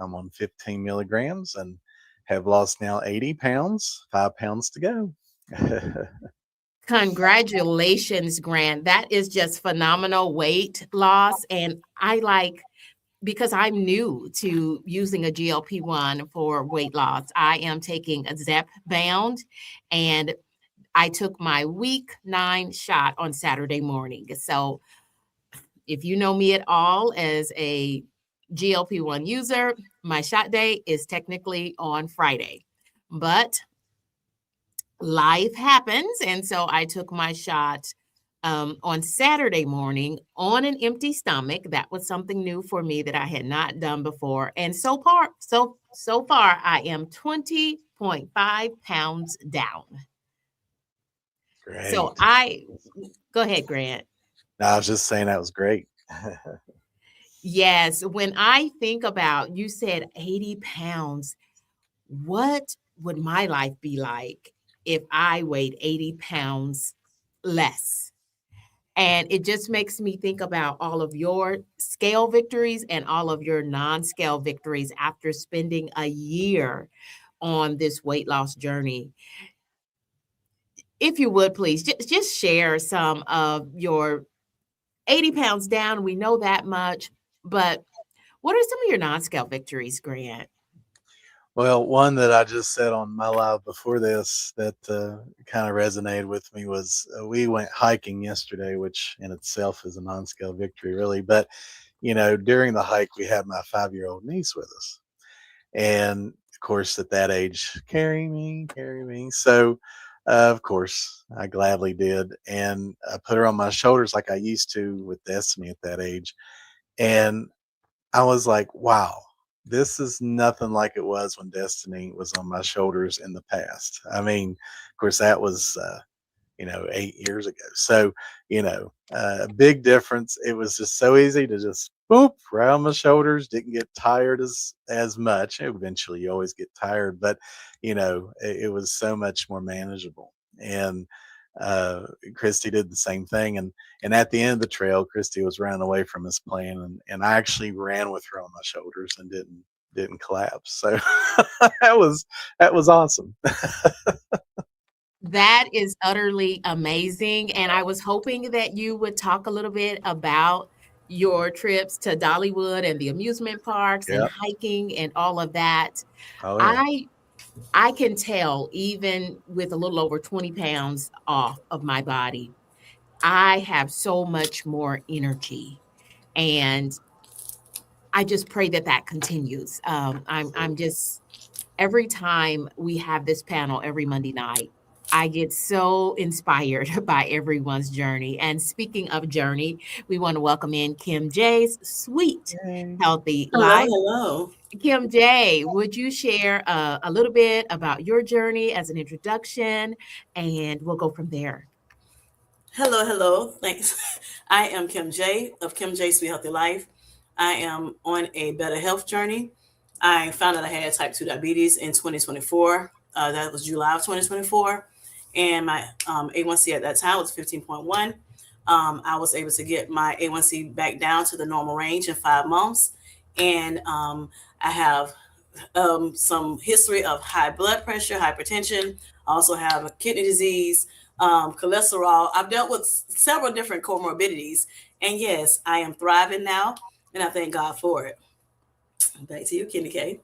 I'm on 15 milligrams and have lost now 80 pounds, 5 pounds to go. Congratulations, Grant. That is just phenomenal weight loss. And because I'm new to using a GLP-1 for weight loss, I am taking a Zepbound, and I took my week 9 shot on Saturday morning. So if you know me at all as a GLP-1 user, my shot day is technically on Friday, but life happens. And so I took my shot on Saturday morning on an empty stomach. That was something new for me that I had not done before. And so far, I am 20.5 pounds down. Great. So go ahead, Grant. No, I was just saying that was great. Yes. When I think about, you said 80 pounds, what would my life be like if I weighed 80 pounds less? And it just makes me think about all of your scale victories and all of your non-scale victories after spending a year on this weight loss journey. If you would, please just share some of your 80 pounds down. We know that much, but what are some of your non-scale victories, Grant? Well, one that I just said on my live before this that kind of resonated with me was we went hiking yesterday, which in itself is a non-scale victory, really. But, during the hike, we had my 5-year-old niece with us. And, of course, at that age, carry me. So, of course, I gladly did. And I put her on my shoulders like I used to with Destiny at that age. And I was like, wow. This is nothing like it was when Destiny was on my shoulders in the past. I mean, of course, that was, 8 years ago. So, a big difference. It was just so easy to just boop right on my shoulders. Didn't get tired as much. Eventually, you always get tired, but it was so much more manageable. And Christy did the same thing. And at the end of the trail, Christy was running away from us playing, and I actually ran with her on my shoulders and didn't collapse. So that was awesome. That is utterly amazing. And I was hoping that you would talk a little bit about your trips to Dollywood and the amusement parks and Yep. hiking and all of that. Oh yeah. I can tell, even with a little over 20 pounds off of my body, I have so much more energy. And I just pray that continues. I'm just, every time we have this panel every Monday night, I get so inspired by everyone's journey. And speaking of journey, we want to welcome in Kim J's Sweet Yay. Healthy Hello, Life. hello. Kim J, would you share a little bit about your journey as an introduction, and we'll go from there. Hello. Thanks. I am Kim J of Kim J Sweet Healthy Life. I am on a better health journey. I found out I had type 2 diabetes in 2024. That was July of 2024. And my A1C at that time was 15.1. I was able to get my A1C back down to the normal range in 5 months. And I have some history of high blood pressure, hypertension. I also have a kidney disease, cholesterol. I've dealt with several different comorbidities. And yes, I am thriving now. And I thank God for it. Back to you, KendyK.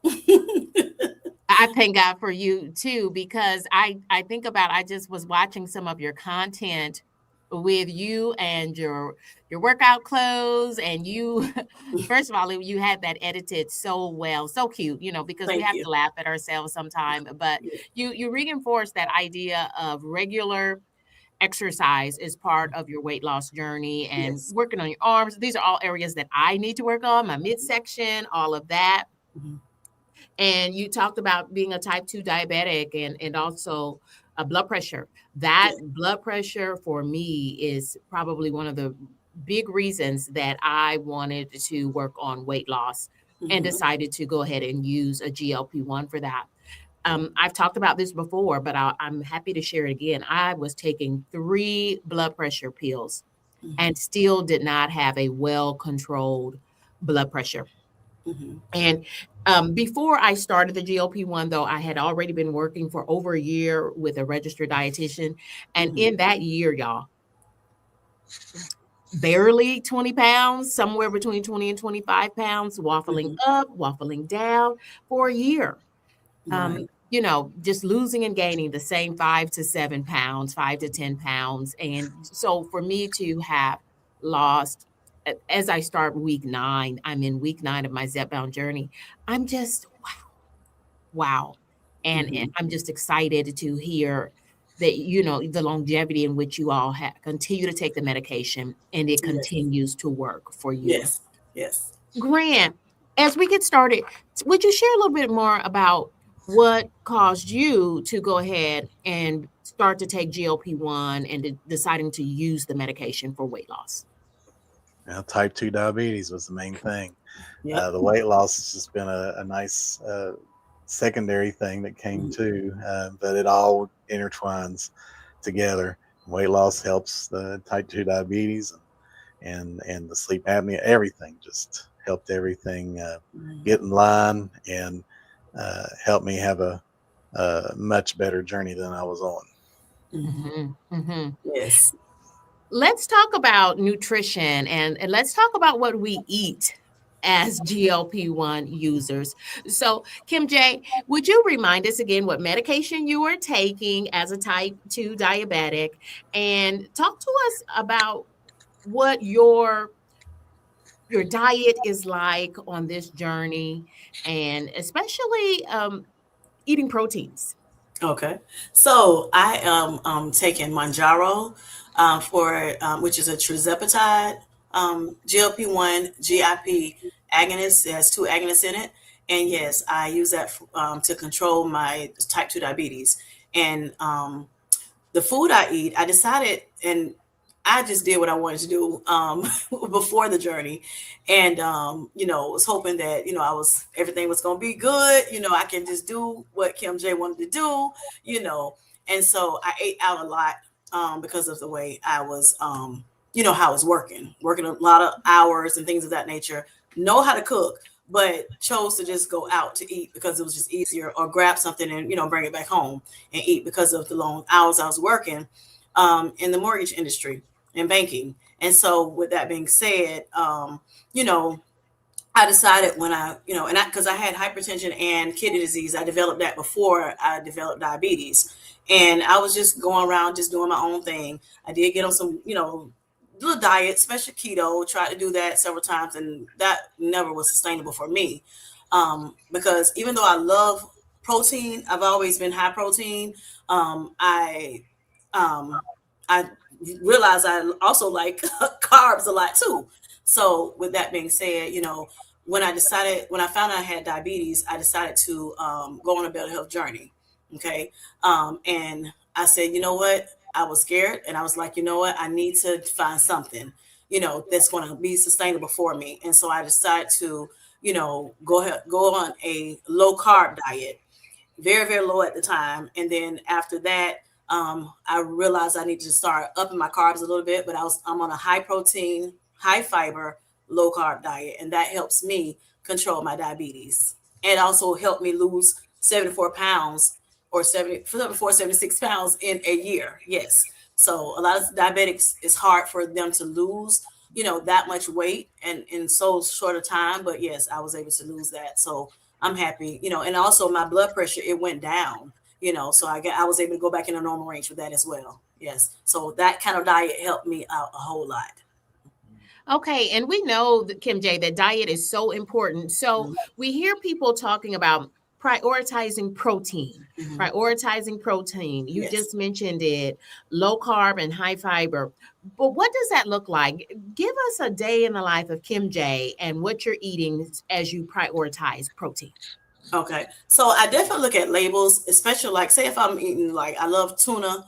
I thank God for you too, because I think about, I just was watching some of your content with you and your workout clothes, and you first of all, you had that edited so well, so cute, because we have to laugh at ourselves sometime, but you reinforce that idea of regular exercise is part of your weight loss journey, and working on your arms. These are all areas that I need to work on, my midsection, all of that. Mm-hmm. And you talked about being a type 2 diabetic and also a blood pressure. That blood pressure for me is probably one of the big reasons that I wanted to work on weight loss and decided to go ahead and use a GLP-1 for that. I've talked about this before, but I'm happy to share it again. I was taking 3 blood pressure pills and still did not have a well-controlled blood pressure. And Before I started the GLP-1, though, I had already been working for over a year with a registered dietitian. And in that year, y'all, barely 20 pounds, somewhere between 20 and 25 pounds, waffling up, waffling down for a year. Right. Just losing and gaining the same 5 to 7 pounds, 5 to 10 pounds. And so for me to have lost, as I start week 9, I'm in week 9 of my Zepbound journey. I'm just, wow. And I'm just excited to hear that, the longevity in which you all continue to take the medication and it Yes. continues to work for you. Yes. Yes. Grant, as we get started, would you share a little bit more about what caused you to go ahead and start to take GLP-1 and deciding to use the medication for weight loss? Now, type 2 diabetes was the main thing. Yep. The weight loss has just been a nice secondary thing that came too, but it all intertwines together. Weight loss helps the type 2 diabetes and the sleep apnea. Everything just helped everything get in line and helped me have a much better journey than I was on. Yes. Let's talk about nutrition and let's talk about what we eat as GLP-1 users. So, Kim J, would you remind us again what medication you are taking as a type 2 diabetic and talk to us about what your diet is like on this journey and especially eating proteins? Okay. So I am taking Mounjaro which is a tirzepatide GLP-1 GIP agonist. It has 2 agonists in it. And yes, I use that to control my type 2 diabetes. And the food I eat, I decided, and I just did what I wanted to do before the journey, and was hoping that everything was going to be good. I can just do what Kim J wanted to do. And so I ate out a lot because of the way I was, how I was working a lot of hours and things of that nature. Know how to cook, but chose to just go out to eat because it was just easier, or grab something and bring it back home and eat because of the long hours I was working in the mortgage industry and banking. And so with that being said, I decided when because I had hypertension and kidney disease. I developed that before I developed diabetes, and I was just going around just doing my own thing. I did get on some little diet, especially keto. Tried to do that several times, and that never was sustainable for me, because even though I love protein, I've always been high protein. I realized I also like carbs a lot too. So with that being said, when I found out I had diabetes, I decided to go on a better health journey. Okay. And I said, you know what? I was scared, and I was like, you know what? I need to find something, that's going to be sustainable for me. And so I decided to, go on a low carb diet, very, very low at the time. And then after that, I realized I needed to start upping my carbs a little bit, but I'm on a high protein, high fiber, low carb diet, and that helps me control my diabetes. And also helped me lose 74 pounds or 74, 76 pounds in a year. Yes. So a lot of diabetics, it's hard for them to lose, that much weight and in so short a time. But yes, I was able to lose that. So I'm happy, and also my blood pressure, it went down, so I was able to go back in a normal range with that as well. Yes. So that kind of diet helped me out a whole lot. Okay, and we know that, Kim J, that diet is so important. So we hear people talking about prioritizing protein, prioritizing protein. You just mentioned it, low carb and high fiber. But what does that look like? Give us a day in the life of Kim J and what you're eating as you prioritize protein. Okay. So I definitely look at labels, especially like, say if I'm eating, like, I love tuna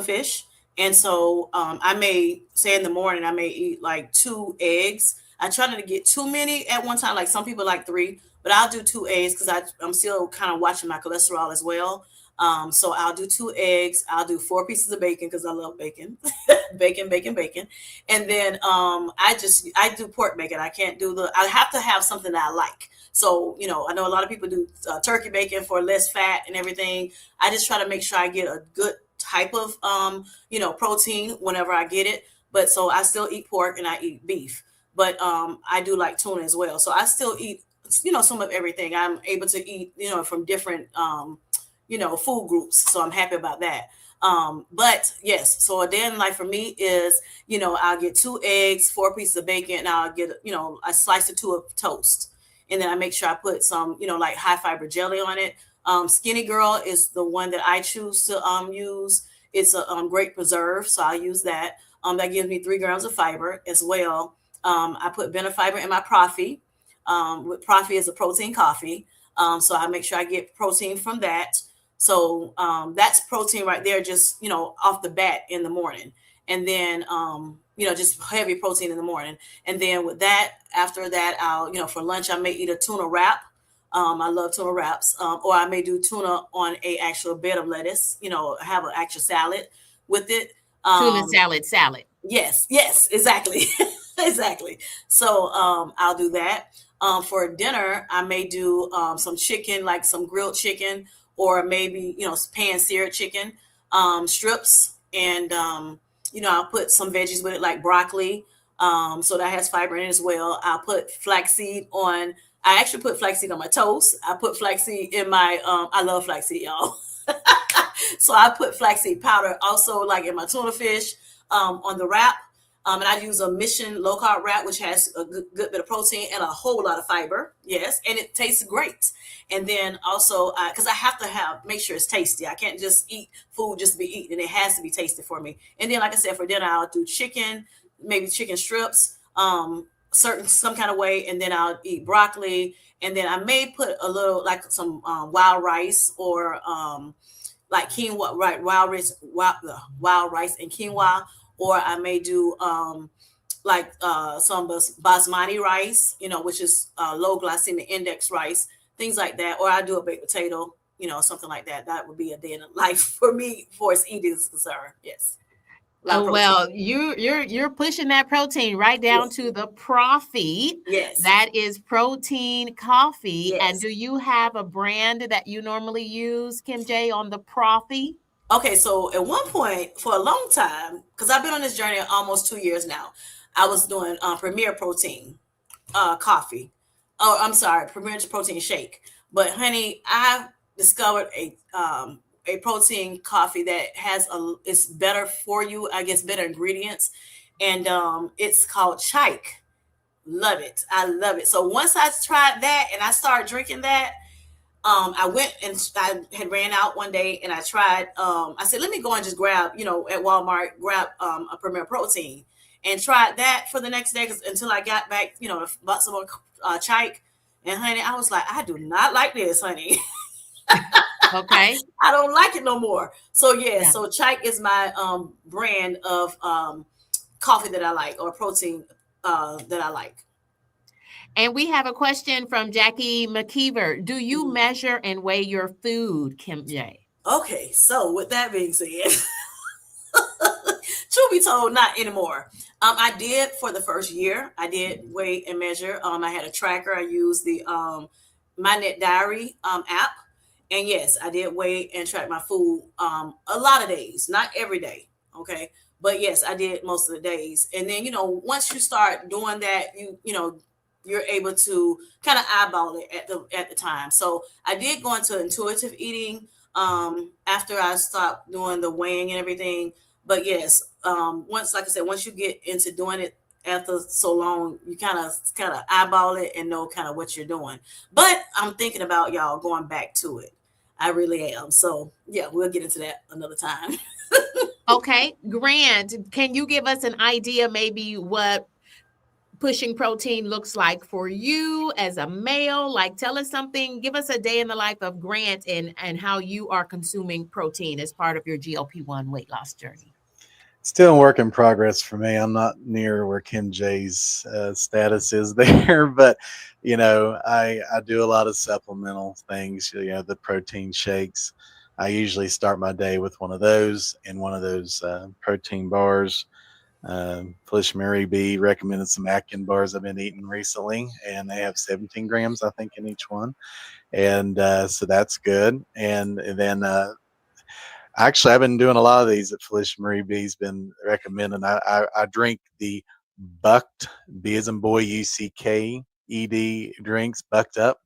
fish. And so I may say in the morning, I may eat like 2 eggs. I try not to get too many at one time. Like some people like 3, but I'll do 2 eggs because I'm still kind of watching my cholesterol as well. So I'll do 2 eggs. I'll do 4 pieces of bacon because I love bacon, bacon. And then I do pork bacon. I can't do I have to have something that I like. So, I know a lot of people do turkey bacon for less fat and everything. I just try to make sure I get a good type of, protein whenever I get it. But so I still eat pork and I eat beef, but I do like tuna as well. So I still eat, some of everything. I'm able to eat, from different, food groups. So I'm happy about that. But yes, so a day in life for me is, I'll get 2 eggs, 4 pieces of bacon, and I'll get, I slice it to a toast. And then I make sure I put some, like high fiber jelly on it. Skinny Girl is the one that I choose to use. It's a great preserve, so I use that. That gives me 3 grams of fiber as well. I put Benefiber in my Profi. With Profi is a protein coffee. So I make sure I get protein from that. So that's protein right there, just, off the bat in the morning. And then, just heavy protein in the morning. And then with that, after that, I'll, for lunch, I may eat a tuna wrap. I love tuna wraps. Or I may do tuna on a actual bed of lettuce, have an actual salad with it. Tuna salad. Yes, exactly. Exactly. So I'll do that. For dinner, I may do some chicken, like some grilled chicken, or maybe, pan-seared chicken, strips. And, I'll put some veggies with it, like broccoli. So that has fiber in it as well. I'll put flaxseed on. I actually put flaxseed on my toast. I put flaxseed in my, I love flaxseed, y'all. So I put flaxseed powder also, like in my tuna fish, on the wrap. And I use a Mission low-carb wrap, which has a good bit of protein and a whole lot of fiber. Yes, and it tastes great. And then also, because I have to make sure it's tasty. I can't just eat food just to be eaten. It has to be tasty for me. And then, like I said, for dinner, I'll do chicken, maybe chicken strips, some kind of way. And then I'll eat broccoli. And then I may put a little, like some wild rice or like quinoa, right? Wild rice and quinoa. Or I may do some basmati rice, which is low glycemic index rice, things like that. Or I do a baked potato, something like that. That would be a day in life for me, for as eating is concerned. Yes. Oh, well, you're pushing that protein right down to the Profi. Yes. That is protein coffee. Yes. And do you have a brand that you normally use, Kim J, on the Profi? Okay, so at one point, for a long time, because I've been on this journey almost 2 years now, I was doing Premier Protein coffee. Oh, I'm sorry, Premier Protein shake. But honey, I discovered a protein coffee that it's better for you. I guess better ingredients, and it's called Chike. Love it. I love it. So once I tried that and I started drinking that. I went and I had ran out one day and I tried, I said, let me go and just grab, at Walmart, grab a Premier Protein and tried that for the next day until I got back, bought some more Chike. And honey, I was like, I do not like this, honey. Okay. I don't like it no more. So yeah. So Chike is my brand of coffee that I like, or protein that I like. And we have a question from Jackie McKeever. Do you measure and weigh your food, Kim J? Okay, so with that being said, truth be told, not anymore. I did for the first year. I did weigh and measure. I had a tracker. I used the My Net Diary app. And yes, I did weigh and track my food a lot of days, not every day. Okay. But yes, I did most of the days. And then, once you start doing that, you're able to kind of eyeball it at the time. So I did go into intuitive eating after I stopped doing the weighing and everything. But yes, once you get into doing it after so long, you kind of eyeball it and know kind of what you're doing. But I'm thinking about y'all going back to it. I really am. So yeah, we'll get into that another time. Okay, Grant, can you give us an idea maybe what pushing protein looks like for you as a male? Like, tell us something, give us a day in the life of Grant and how you are consuming protein as part of your GLP-1 weight loss journey. Still a work in progress for me. I'm not near where Kim J's status is there, but I do a lot of supplemental things, the protein shakes. I usually start my day with one of those and one of those protein bars. Felicia Marie B recommended some Atkins bars I've been eating recently, and they have 17 grams, I think, in each one. And so that's good. And then actually, I've been doing a lot of these that Felicia Marie B's been recommending. I drink the Bucked, B as in boy, UCKED drinks, Bucked Up,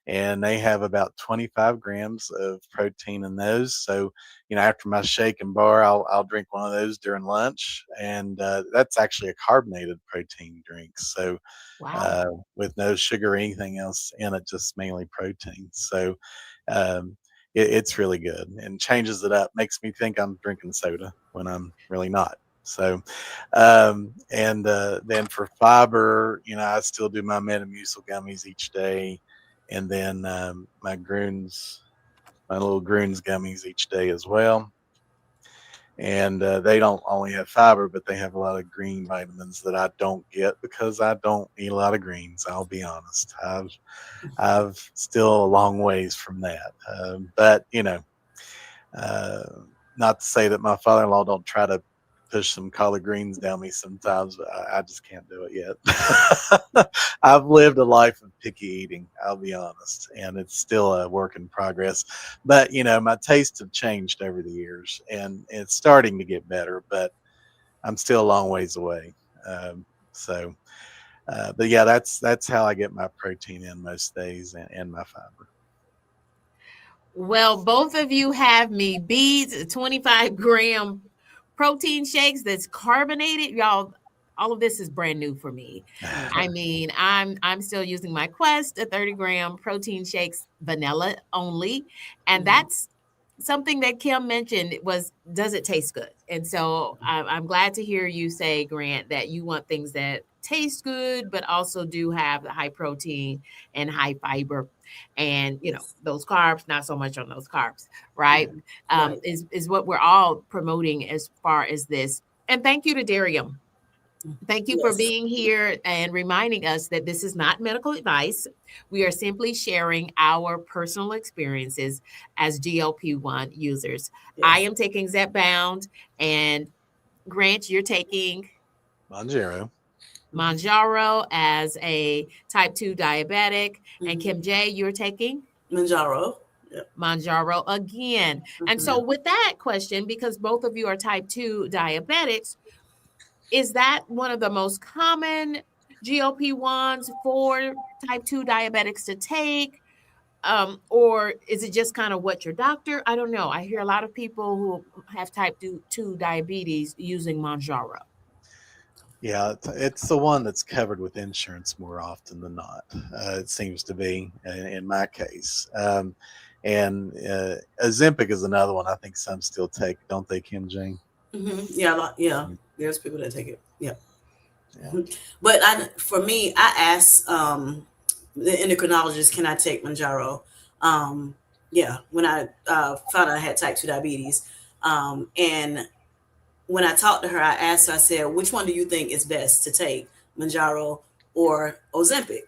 and they have about 25 grams of protein in those. So, after my shake and bar, I'll drink one of those during lunch, and that's actually a carbonated protein drink. So, Wow. with no sugar or anything else in it, just mainly protein. So, um, it's really good and changes it up. Makes me think I'm drinking soda when I'm really not. So, and then for fiber, I still do my Metamucil gummies each day, and then my little Grunes gummies each day as well. And they don't only have fiber, but they have a lot of green vitamins that I don't get because I don't eat a lot of greens. I'll be honest. I've still a long ways from that, but uh, not to say that my father-in-law don't try to push some collard greens down me sometimes, but I just can't do it yet. I've lived a life of picky eating, I'll be honest, and it's still a work in progress. But my tastes have changed over the years, and it's starting to get better, but I'm still a long ways away. So, but yeah, that's how I get my protein in most days and my fiber. Well, both of you have me beads, 25-gram protein shakes that's carbonated. Y'all, all of this is brand new for me. I mean, I'm still using my Quest, a 30-gram protein shakes, vanilla only. And that's something that Kim mentioned was, does it taste good? And so I'm glad to hear you say, Grant, that you want things that taste good, but also do have the high protein and high fiber. And those carbs, not so much on those carbs, right? Is what we're all promoting as far as this. And thank you to Darium. Thank you for being here and reminding us that this is not medical advice. We are simply sharing our personal experiences as GLP-1 users. Yes. I am taking Zepbound, and Grant, you're taking Mounjaro as a type 2 diabetic. And Kim J, you're taking? Mounjaro. Yep. Mounjaro again. And so with that question, because both of you are type 2 diabetics, is that one of the most common GLP-1s for type 2 diabetics to take? Or is it just kind of what your doctor? I don't know. I hear a lot of people who have type 2 diabetes using Mounjaro. Yeah, it's the one that's covered with insurance more often than not. It seems to be in my case. And Ozempic is another one I think some still take, don't they, Kim Jane? Yeah. There's people that take it. Yeah. But for me, I asked the endocrinologist, can I take Mounjaro? When I found out I had type 2 diabetes. And when I talked to her, I asked her, I said, which one do you think is best to take, Mounjaro or Ozempic?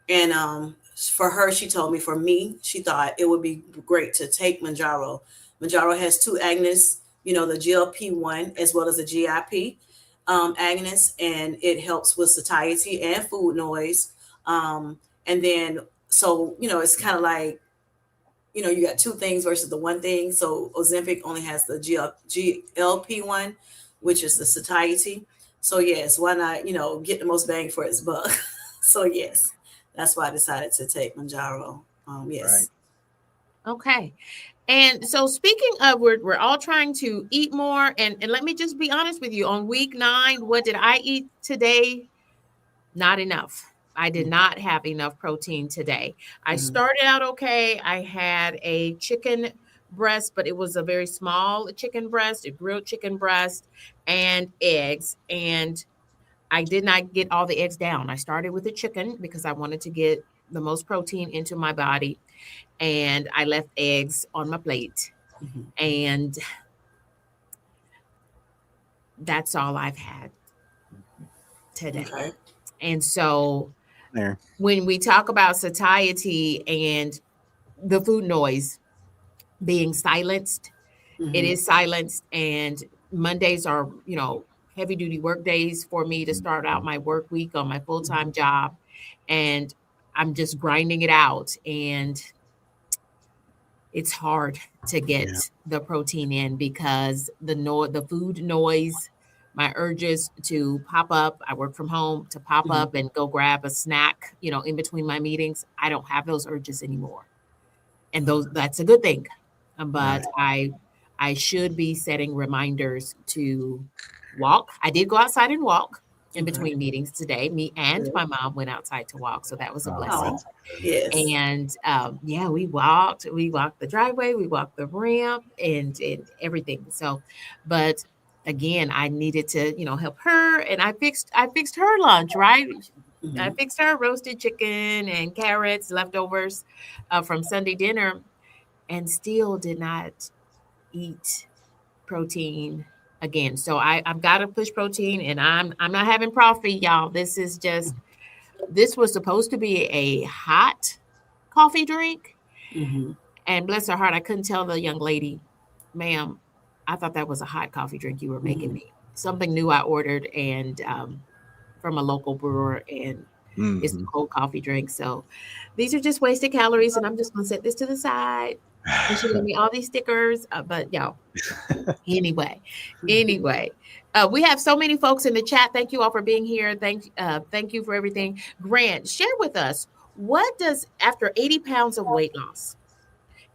And for her, she told me, for me, she thought it would be great to take Mounjaro. Mounjaro has two agonists, the GLP-1 as well as the GIP agonist, and it helps with satiety and food noise. And then, so, it's kind of like, you got two things versus the one thing. So Ozempic only has the GLP-1, which is the satiety. So yes, why not, get the most bang for its buck? So yes, that's why I decided to take Mounjaro. Yes. Right. Okay. And so speaking of, we're all trying to eat more. And let me just be honest with you. On week 9, what did I eat today? Not enough. I did not have enough protein today. I started out okay. I had a chicken breast, but it was a very small chicken breast, a grilled chicken breast, and eggs. And I did not get all the eggs down. I started with the chicken because I wanted to get the most protein into my body. And I left eggs on my plate. And that's all I've had today. Okay. And so when we talk about satiety and the food noise, being silenced. It Mhm. is silenced, and Mondays are, heavy duty work days for me to start out my work week on my full-time job, and I'm just grinding it out, and it's hard to get Yeah. the protein in because the food noise, my urges to pop up. I work from home, to pop Mhm. up and go grab a snack, in between my meetings. I don't have those urges anymore, and that's a good thing. Right. But I should be setting reminders to walk. I did go outside and walk in Okay. between meetings today. Me and Good. my mom went outside to walk, so that was a Oh, blessing. Oh, that's good. yes. And yeah, we walked the driveway, we walked the ramp, and everything. So, but again, I needed to, help her, and I fixed her lunch, right? I Mhm. fixed her roasted chicken and carrots, leftovers from Sunday dinner, and still did not eat protein again. So I've got to push protein, and I'm not having coffee, y'all. This was supposed to be a hot coffee drink. Mhm. And bless her heart, I couldn't tell the young lady, ma'am, I thought that was a hot coffee drink you were making Mhm. me. Something new I ordered, and from a local brewer, and it's a Hmm. cold coffee drink. So these are just wasted calories, and I'm just gonna set this to the side. And she gave me all these stickers, but y'all, anyway, anyway, we have so many folks in the chat. Thank you all for being here. Thank you for everything. Grant, share with us, what does, after 80 pounds of weight loss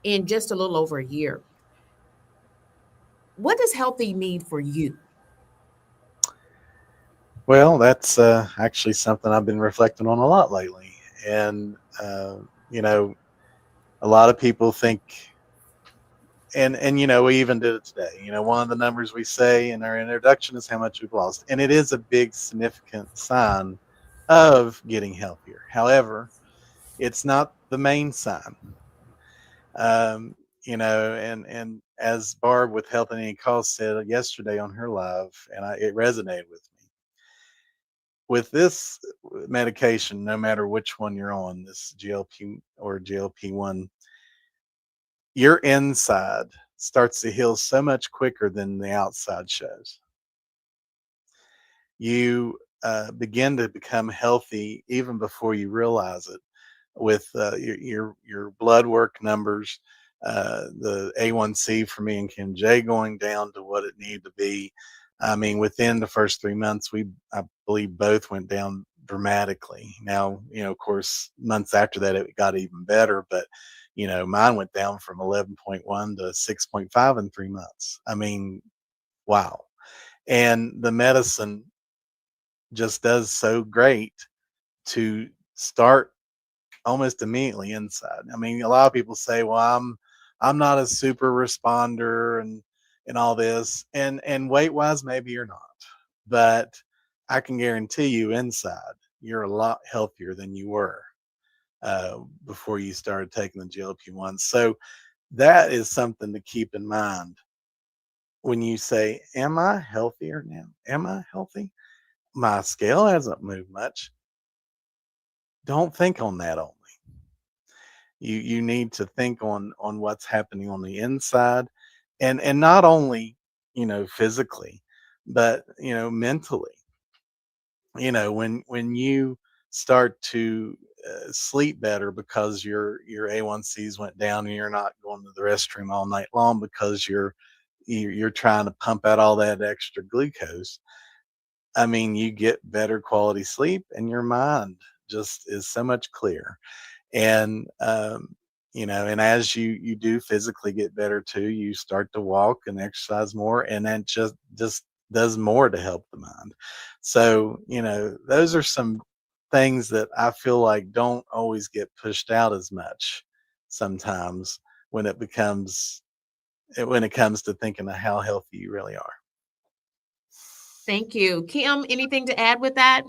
in just a little over a year, what does healthy mean for you? Well, that's actually something I've been reflecting on a lot lately. And, you know, a lot of people think, and we even did it today. One of the numbers we say in our introduction is how much we've lost. And it is a big, significant sign of getting healthier. However, it's not the main sign. Um, and as Barb with Health at Any Cost said yesterday on her live, and it resonated with me. With this medication, no matter which one you're on, this GLP or GLP-1, your inside starts to heal so much quicker than the outside shows. You begin to become healthy even before you realize it, with your blood work numbers, the A1C for me and Kim J going down to what it needed to be. I mean, within the first 3 months, I believe both went down dramatically. Now, of course, months after that, it got even better, but mine went down from 11.1 to 6.5 in 3 months. I mean, wow. And the medicine just does so great to start almost immediately inside. I mean, a lot of people say, "Well, I'm not a super responder and all this," and weight wise, maybe you're not, but I can guarantee you, inside, you're a lot healthier than you were uh, before you started taking the GLP-1. So that is something to keep in mind when you say, "Am I healthier now? Am I healthy? My scale hasn't moved much." Don't think on that only. You need to think on what's happening on the inside, and not only physically, but mentally. When you start to sleep better because your A1Cs went down, and you're not going to the restroom all night long because you're trying to pump out all that extra glucose. I mean, you get better quality sleep, and your mind just is so much clearer. And and as you do physically get better too, you start to walk and exercise more, and that just does more to help the mind. So those are some things that I feel like don't always get pushed out as much sometimes when it comes to thinking of how healthy you really are. Thank you. Kim, anything to add with that?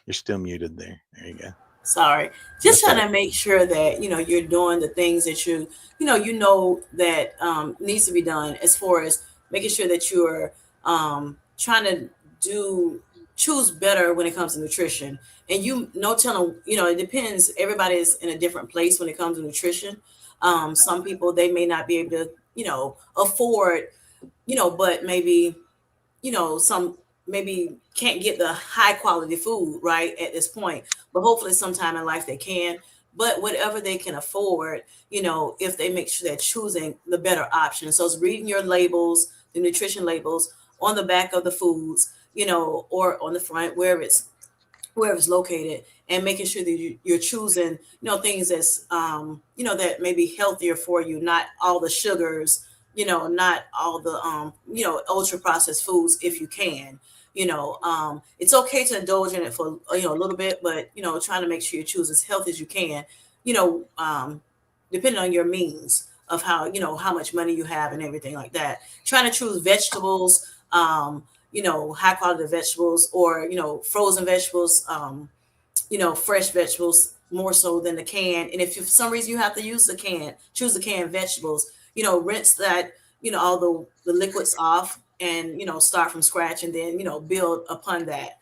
You're still muted there. There you go. Sorry. Just That's trying right. to make sure that you're doing the things that you know that needs to be done, as far as making sure that you're trying to do choose better when it comes to nutrition. And no telling, it depends. Everybody is in a different place when it comes to nutrition. Some people, they may not be able to, afford, but maybe, some maybe can't get the high quality food right at this point, but hopefully sometime in life they can. But whatever they can afford, if they make sure they're choosing the better option. So it's reading your labels, the nutrition labels on the back of the foods, or on the front, wherever it's located, and making sure that you're choosing, things that's, that may be healthier for you, not all the sugars, not all the, ultra processed foods if you can. It's okay to indulge in it for, a little bit, but, trying to make sure you choose as healthy as you can, depending on your means of how much money you have and everything like that. Trying to choose vegetables, high quality vegetables, or, frozen vegetables, fresh vegetables more so than the can. And if for some reason you have to use the can, choose the canned vegetables, rinse that, all the liquids off, and, start from scratch, and then, build upon that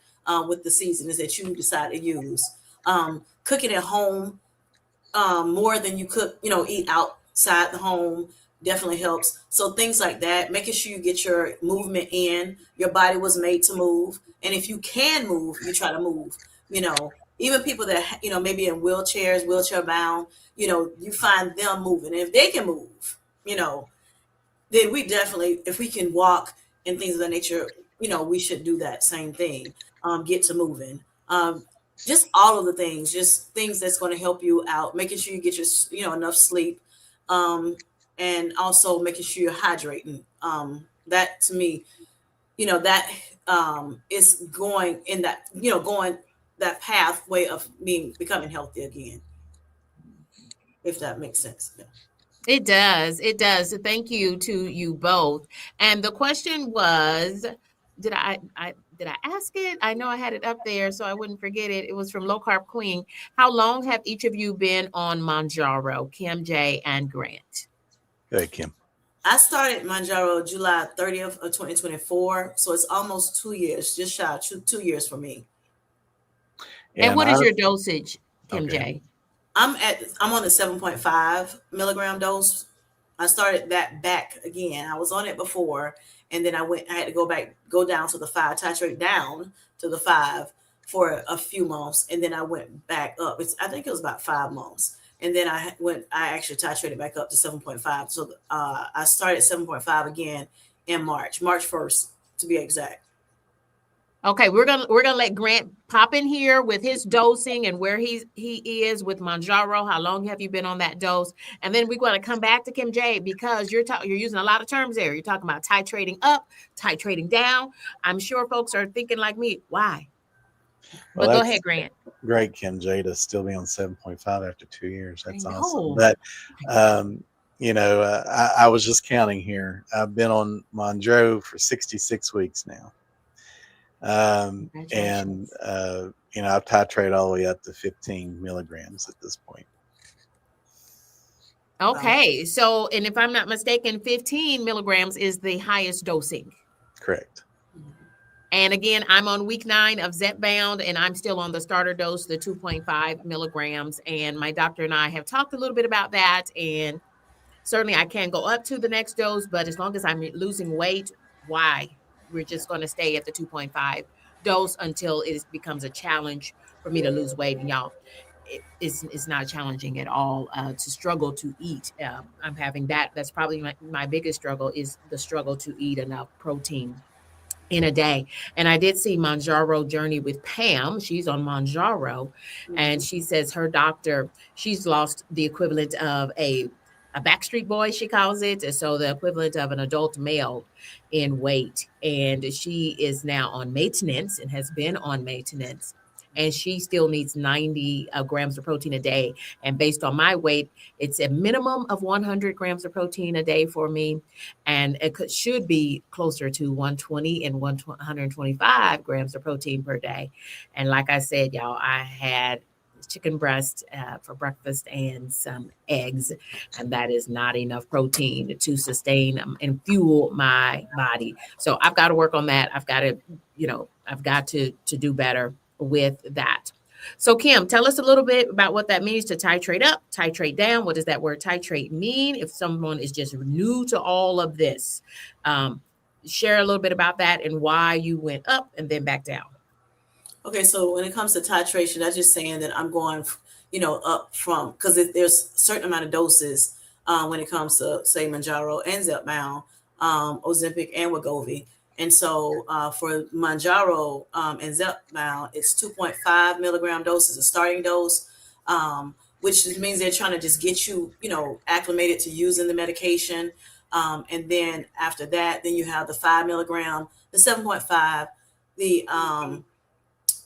with the seasonings that you decide to use. Cooking at home, more than you cook, eat outside the home, definitely helps. So things like that, making sure you get your movement in. Your body was made to move, and if you can move, you try to move. Even people that, maybe in wheelchairs, wheelchair bound, you find them moving. And if they can move, then we definitely, if we can walk and things of that nature, we should do that same thing. Get to moving. Just all of the things, just things that's going to help you out, making sure you get your, enough sleep, and also making sure you're hydrating. That to me, that is going in that, going that pathway of becoming healthy again, if that makes sense. Yeah. It does. It does. Thank you to you both. And the question was, did I ask it? I know I had it up there so I wouldn't forget it. It was from Low Carb Queen. How long have each of you been on Mounjaro, Kim, Jay, and Grant? Go ahead, Kim. I started Mounjaro July 30th of 2024. So it's almost 2 years, just shy of 2 years for me. And what is your dosage, Kim J? I'm on the 7.5 milligram dose. I started that back again. I was on it before, and then I had to go down to the 5, titrate down to the 5 for a few months, and then I went back up. I think it was about 5 months, and then I actually titrated back up to 7.5. So I started 7.5 again in March 1st to be exact. Okay, we're gonna let Grant pop in here with his dosing and where he is with Mounjaro. How long have you been on that dose? And then we're going to come back to Kim J, because you're using a lot of terms there. You're talking about titrating up, titrating down. I'm sure folks are thinking like me, why? Well, but go ahead, Grant. Great, Kim J, to still be on 7.5 after 2 years. That's awesome. But I was just counting here. I've been on Mounjaro for 66 weeks now. And I've titrated all the way up to 15 milligrams at this point. Okay, so, and if I'm not mistaken, 15 milligrams is the highest dosing. Correct. And again, I'm on week 9 of Zepbound, and I'm still on the starter dose, the 2.5 milligrams. And my doctor and I have talked a little bit about that, and certainly I can go up to the next dose, but as long as I'm losing weight, why? We're just going to stay at the 2.5 dose until it becomes a challenge for me to lose weight. And y'all, it's not challenging at all to struggle to eat. I'm having that. That's probably my biggest struggle, is the struggle to eat enough protein in a day. And I did see Mounjaro journey with Pam. She's on Mounjaro, and she says her doctor, she's lost the equivalent of a backstreet boy, she calls it. So the equivalent of an adult male in weight. And she is now on maintenance and has been on maintenance. And she still needs 90 grams of protein a day. And based on my weight, it's a minimum of 100 grams of protein a day for me. And it should be closer to 120 and 125 grams of protein per day. And like I said, y'all, I had chicken breast for breakfast and some eggs, and that is not enough protein to sustain and fuel my body. So I've got to work on that. I've got to do better with that. So Kim, tell us a little bit about what that means to titrate up, titrate down. What does that word titrate mean? If someone is just new to all of this, share a little bit about that and why you went up and then back down. Okay, so when it comes to titration, that's just saying that I'm going, up from, because there's a certain amount of doses when it comes to, say, Mounjaro and Zepbound, Ozempic and Wegovy. And so for Mounjaro and Zepbound, it's 2.5 milligram doses, a starting dose, which means they're trying to just get you, acclimated to using the medication. And then after that, then you have the 5 milligram, the 7.5, the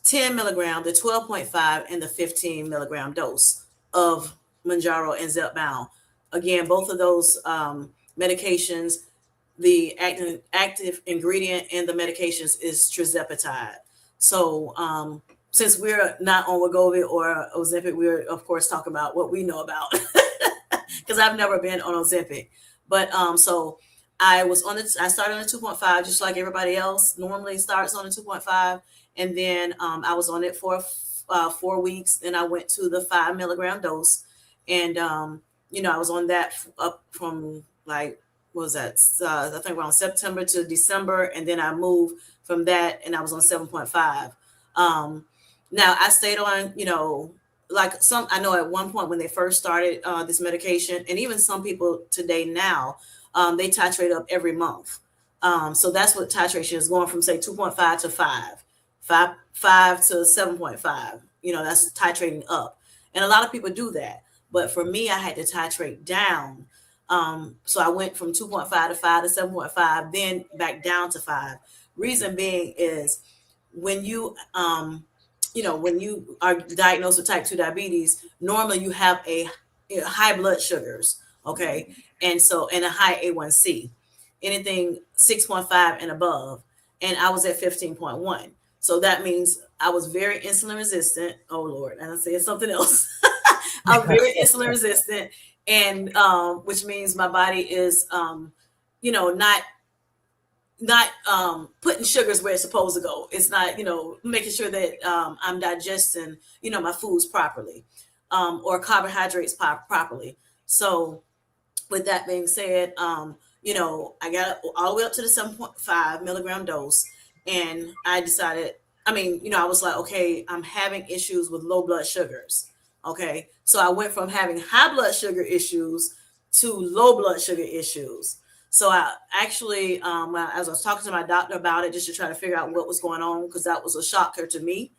10 milligram, the 12.5, and the 15 milligram dose of Mounjaro and Zepbound. Again, both of those medications, the active ingredient in the medications is tirzepatide. So since we're not on Wegovy or Ozempic, we're of course talking about what we know about, because I've never been on Ozempic. But so I started on the 2.5 just like everybody else normally starts on the 2.5, and then I was on it for 4 weeks. Then I went to the 5 milligram dose, and I was on that up from like, what was that? I think around September to December, and then I moved from that, and I was on 7.5. Now I stayed on, I know at one point when they first started this medication, and even some people today now, they titrate up every month. So that's what titration is, going from say 2.5 to 5 to 7.5. That's titrating up, and a lot of people do that. But for me, I had to titrate down. So I went from 2.5 to 5 to 7.5, then back down to 5. Reason being is when you when you are diagnosed with type 2 diabetes, normally you have a high blood sugars, okay, and a high A1C, anything 6.5 and above, and I was at 15.1. So that means I was very insulin resistant. Oh Lord, and I said something else. I was very insulin resistant, and which means my body is not putting sugars where it's supposed to go. It's not, making sure that I'm digesting, my foods properly, or carbohydrates properly. So with that being said, I got all the way up to the 7.5 milligram dose, and I decided, I was like, okay, I'm having issues with low blood sugars. Okay. So I went from having high blood sugar issues to low blood sugar issues. So I actually, as I was talking to my doctor about it, just to try to figure out what was going on, because that was a shocker to me.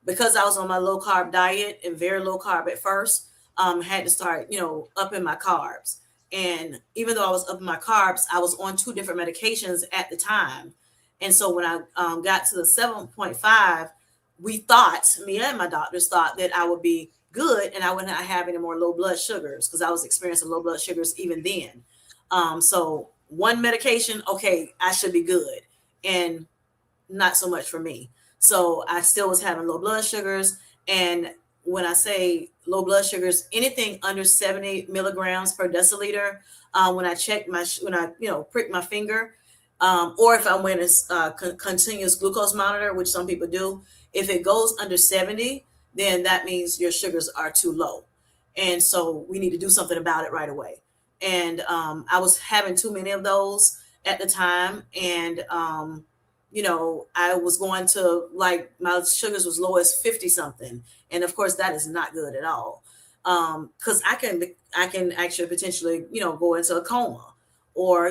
Because I was on my low carb diet and very low carb at first, had to start, upping my carbs. And even though I was upping my carbs, I was on 2 different medications at the time. And so when I got to the 7.5, me and my doctors thought that I would be good and I would not have any more low blood sugars, because I was experiencing low blood sugars even then. So one medication, okay, I should be good, and not so much for me. So I still was having low blood sugars. And when I say low blood sugars, anything under 70 milligrams per deciliter, when I prick my finger, or if I went a continuous glucose monitor, which some people do, if it goes under 70, then that means your sugars are too low. And so we need to do something about it right away. And I was having too many of those at the time. And, I was going to, like, my sugars was low as 50 something. And of course, that is not good at all. Because I can actually potentially, go into a coma, or,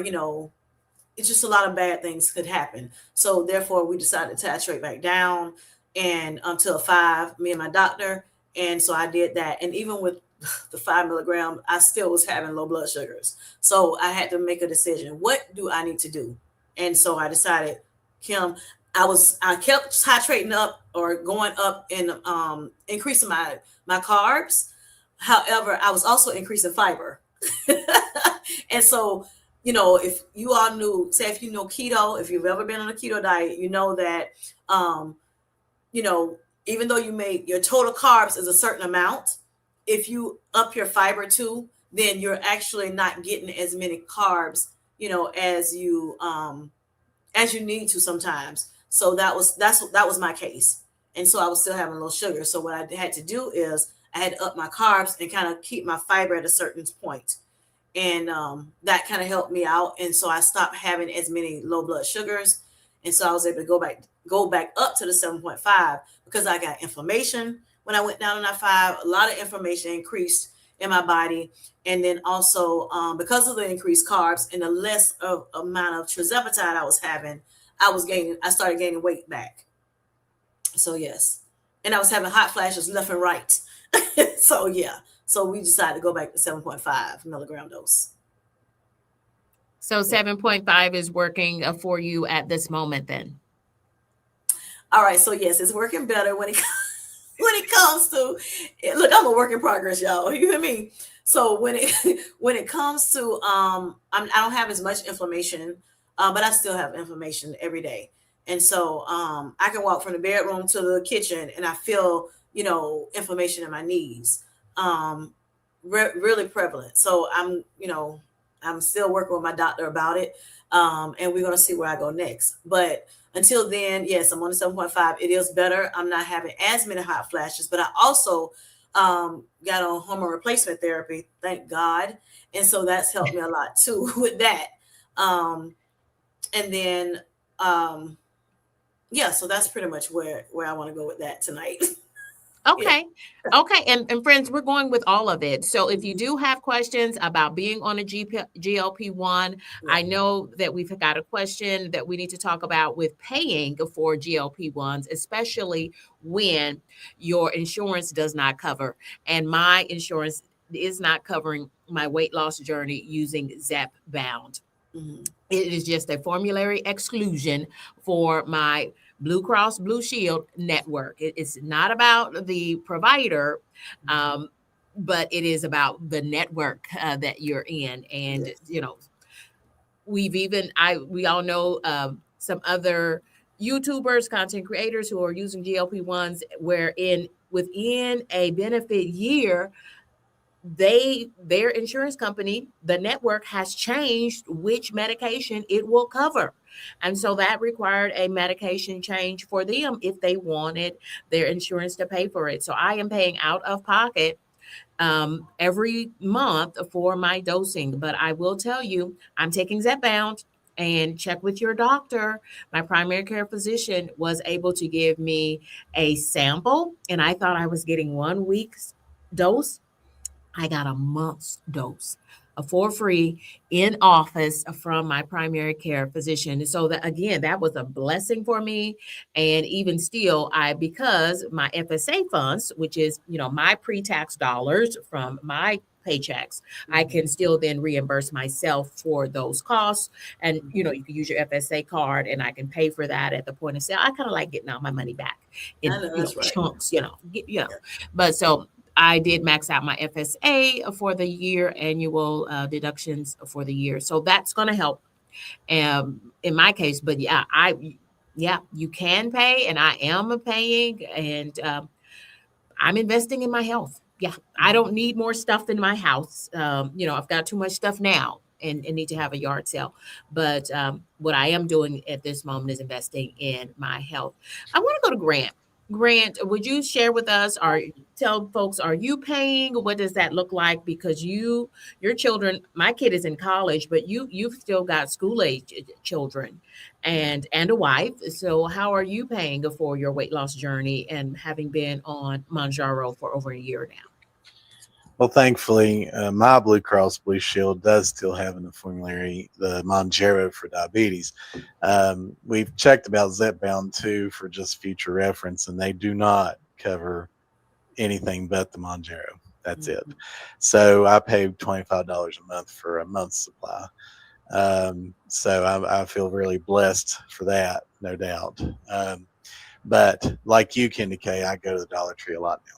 it's just a lot of bad things could happen. So therefore, we decided to titrate back down and until 5, me and my doctor. And so I did that. And even with the 5 milligram, I still was having low blood sugars. So I had to make a decision. What do I need to do? And so I decided, Kim, I kept titrating up, or going up, and increasing my carbs. However, I was also increasing fiber. And so, if you all knew, say if you know keto, if you've ever been on a keto diet, you know that, even though you make your total carbs is a certain amount, if you up your fiber too, then you're actually not getting as many carbs, as you need to sometimes. So that was my case. And so I was still having low sugar. So what I had to do is I had to up my carbs and kind of keep my fiber at a certain point. And that kind of helped me out. And so I stopped having as many low blood sugars. And so I was able to go back up to the 7.5 because I got inflammation when I went down to that 5. A lot of inflammation increased in my body. And then also because of the increased carbs and the less amount of tirzepatide I was having, I started gaining weight back. So yes. And I was having hot flashes left and right. So yeah. So we decided to go back to 7.5 milligram dose. So 7.5 is working for you at this moment then? All right. So yes, it's working better when it comes to, look, I'm a work in progress, y'all. You hear me? So when it comes to, I don't have as much inflammation, but I still have inflammation every day. And so I can walk from the bedroom to the kitchen and I feel, inflammation in my knees, really prevalent. So I'm still working with my doctor about it. And we're going to see where I go next. But until then, yes, I'm on the 7.5. It is better. I'm not having as many hot flashes, but I also got on hormone replacement therapy, thank God. And so that's helped me a lot too with that. And then, so that's pretty much where I want to go with that tonight. Okay. Yeah. Okay. And friends, we're going with all of it. So if you do have questions about being on a GLP-1, I know that we've got a question that we need to talk about with paying for GLP-1s, especially when your insurance does not cover. And my insurance is not covering my weight loss journey using Zepbound. Mm-hmm. It is just a formulary exclusion for my Blue Cross Blue Shield network. It's not about the provider, but it is about the network that you're in. And, we all know some other YouTubers, content creators who are using GLP-1s within a benefit year, their insurance company, the network, has changed which medication it will cover. And so that required a medication change for them if they wanted their insurance to pay for it. So I am paying out of pocket every month for my dosing. But I will tell you, I'm taking Zepbound, and check with your doctor. My primary care physician was able to give me a sample, and I thought I was getting 1 week's dose. I got a month's dose for free in office from my primary care physician. So that was a blessing for me. And even still, because my FSA funds, which is, my pre-tax dollars from my paychecks, I can still then reimburse myself for those costs. And, you can use your FSA card and I can pay for that at the point of sale. I kind of like getting all my money back in chunks, But so I did max out my FSA for the year, annual deductions for the year. So that's going to help in my case. But you can pay, and I am paying, and I'm investing in my health. Yeah, I don't need more stuff in my house. I've got too much stuff now and need to have a yard sale. But what I am doing at this moment is investing in my health. I want to go to Grant. Grant, would you share with us or tell folks, are you paying? What does that look like? Because your children, my kid is in college, but you've still got school age children and a wife. So how are you paying for your weight loss journey and having been on Mounjaro for over a year now? Well, thankfully, my Blue Cross Blue Shield does still have in the formulary the Mounjaro for diabetes. We've checked about Zepbound too for just future reference, and they do not cover anything but the Mounjaro. That's it. So I paid $25 a month for a month's supply. So I feel really blessed for that, no doubt. But like you, KendyK, I go to the Dollar Tree a lot now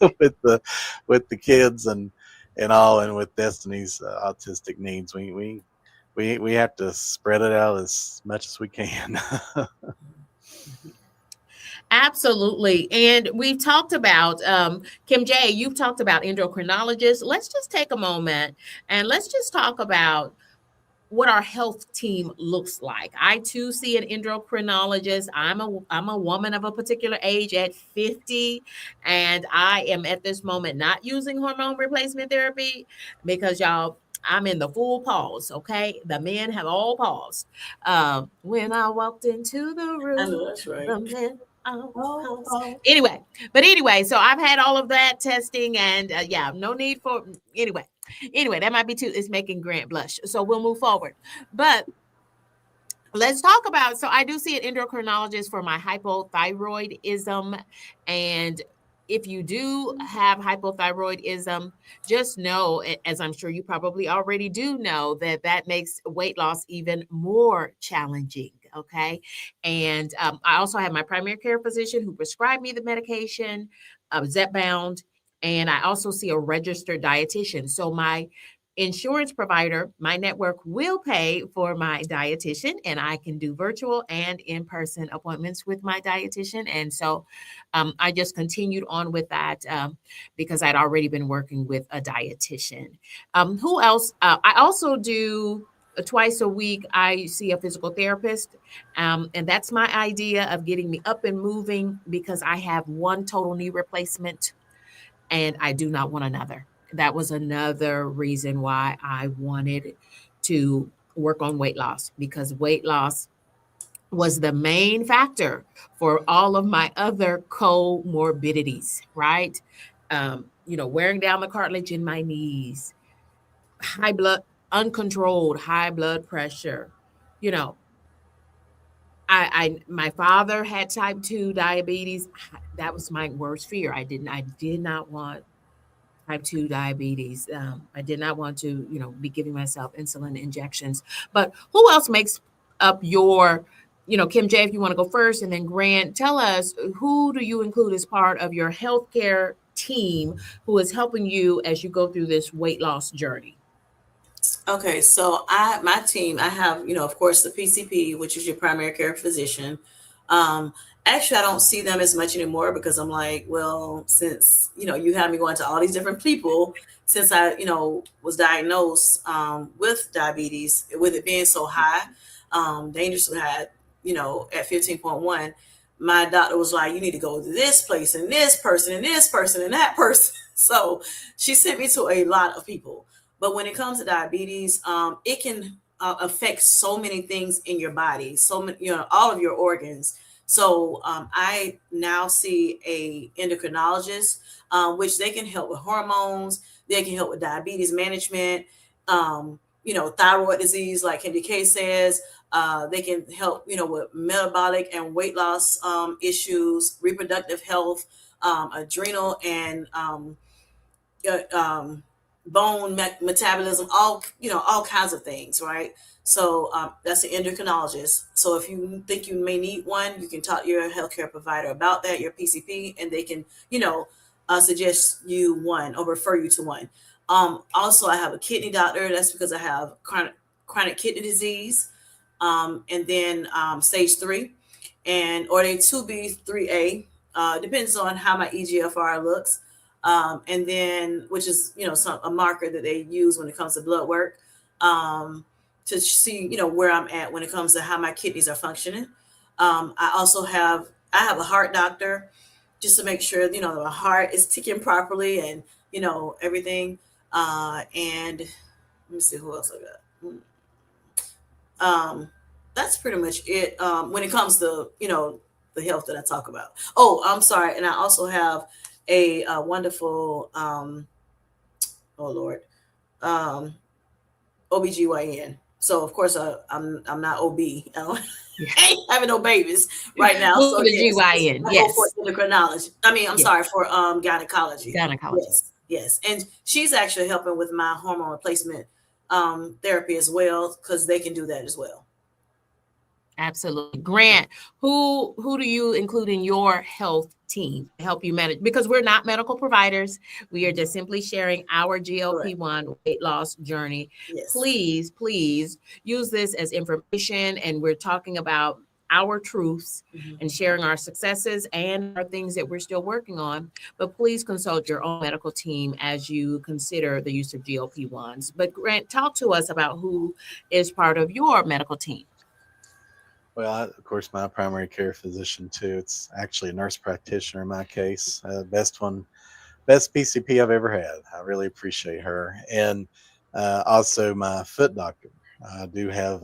too, with the kids and all, and with Destiny's autistic needs. We have to spread it out as much as we can. Absolutely. And we've talked about, Kim J, you've talked about endocrinologists. Let's just take a moment and let's just talk about what our health team looks like. I too see an endocrinologist. I'm a woman of a particular age at 50, and I am at this moment not using hormone replacement therapy because y'all, I'm in the full pause. Okay, the men have all paused. When I walked into the I room, know that's right. the men all Oh, paused. oh. Anyway, so I've had all of that testing, and yeah, no need for anyway, that might be too, it's making Grant blush. So we'll move forward. But let's talk about, so I do see an endocrinologist for my hypothyroidism. And if you do have hypothyroidism, just know, as I'm sure you probably already do know, that that makes weight loss even more challenging. Okay. And I also have my primary care physician who prescribed me the medication, Zepbound. And I also see a registered dietitian. So my insurance provider, my network will pay for my dietitian, and I can do virtual and in-person appointments with my dietitian. And so I just continued on with that because I'd already been working with a dietitian. Who else? I also do twice a week, I see a physical therapist. And that's my idea of getting me up and moving because I have one total knee replacement and I do not want another. That was another reason why I wanted to work on weight loss, because weight loss was the main factor for all of my other comorbidities, right? Wearing down the cartilage in my knees, uncontrolled high blood pressure. You know, my father had type 2 diabetes. That was my worst fear. I did not want type 2 diabetes. I did not want to, be giving myself insulin injections. But who else makes up your, Kim J, if you want to go first, and then Grant, tell us, who do you include as part of your healthcare team who is helping you as you go through this weight loss journey? Okay, so my team, I have, of course, the PCP, which is your primary care physician. Um, Actually, I don't see them as much anymore because I'm like, well, since you have me going to all these different people, since I was diagnosed with diabetes, with it being so high, dangerously high, at 15.1, my doctor was like, you need to go to this place and this person and this person and that person. So she sent me to a lot of people. But when it comes to diabetes, it can affect so many things in your body, so many, all of your organs. So I now see a endocrinologist, which they can help with hormones, they can help with diabetes management, thyroid disease, like KendyK says. They can help, with metabolic and weight loss issues, reproductive health, adrenal, and bone metabolism, all kinds of things, right? So that's an endocrinologist. So if you think you may need one, you can talk to your healthcare provider about that, your PCP, and they can, suggest you one or refer you to one. Also, I have a kidney doctor. That's because I have chronic kidney disease, and then stage 3, and or they 2B, 3A. Depends on how my EGFR looks. And then, which is a marker that they use when it comes to blood work, to see where I'm at when it comes to how my kidneys are functioning. I have a heart doctor just to make sure the heart is ticking properly and everything. And let me see who else I got. That's pretty much it when it comes to the health that I talk about. Oh, I'm sorry, and I also have a wonderful oh Lord, OBGYN. So of course I'm not OB. I ain't having no babies right now. Well, So the yes, GYN, I go yes. for endocrinology. I'm Yes. sorry, for gynecology. Gynecology. Yes. And she's actually helping with my hormone replacement therapy as well, because they can do that as well. Absolutely. Grant, who do you include in your health team to help you manage? Because we're not medical providers. We are just simply sharing our GLP-1 weight loss journey. Yes. Please use this as information. And we're talking about our truths and sharing our successes and our things that we're still working on. But please consult your own medical team as you consider the use of GLP-1s. But Grant, talk to us about who is part of your medical team. Well, of course, my primary care physician too. It's actually a nurse practitioner in my case. Best PCP I've ever had. I really appreciate her, and also my foot doctor. I do have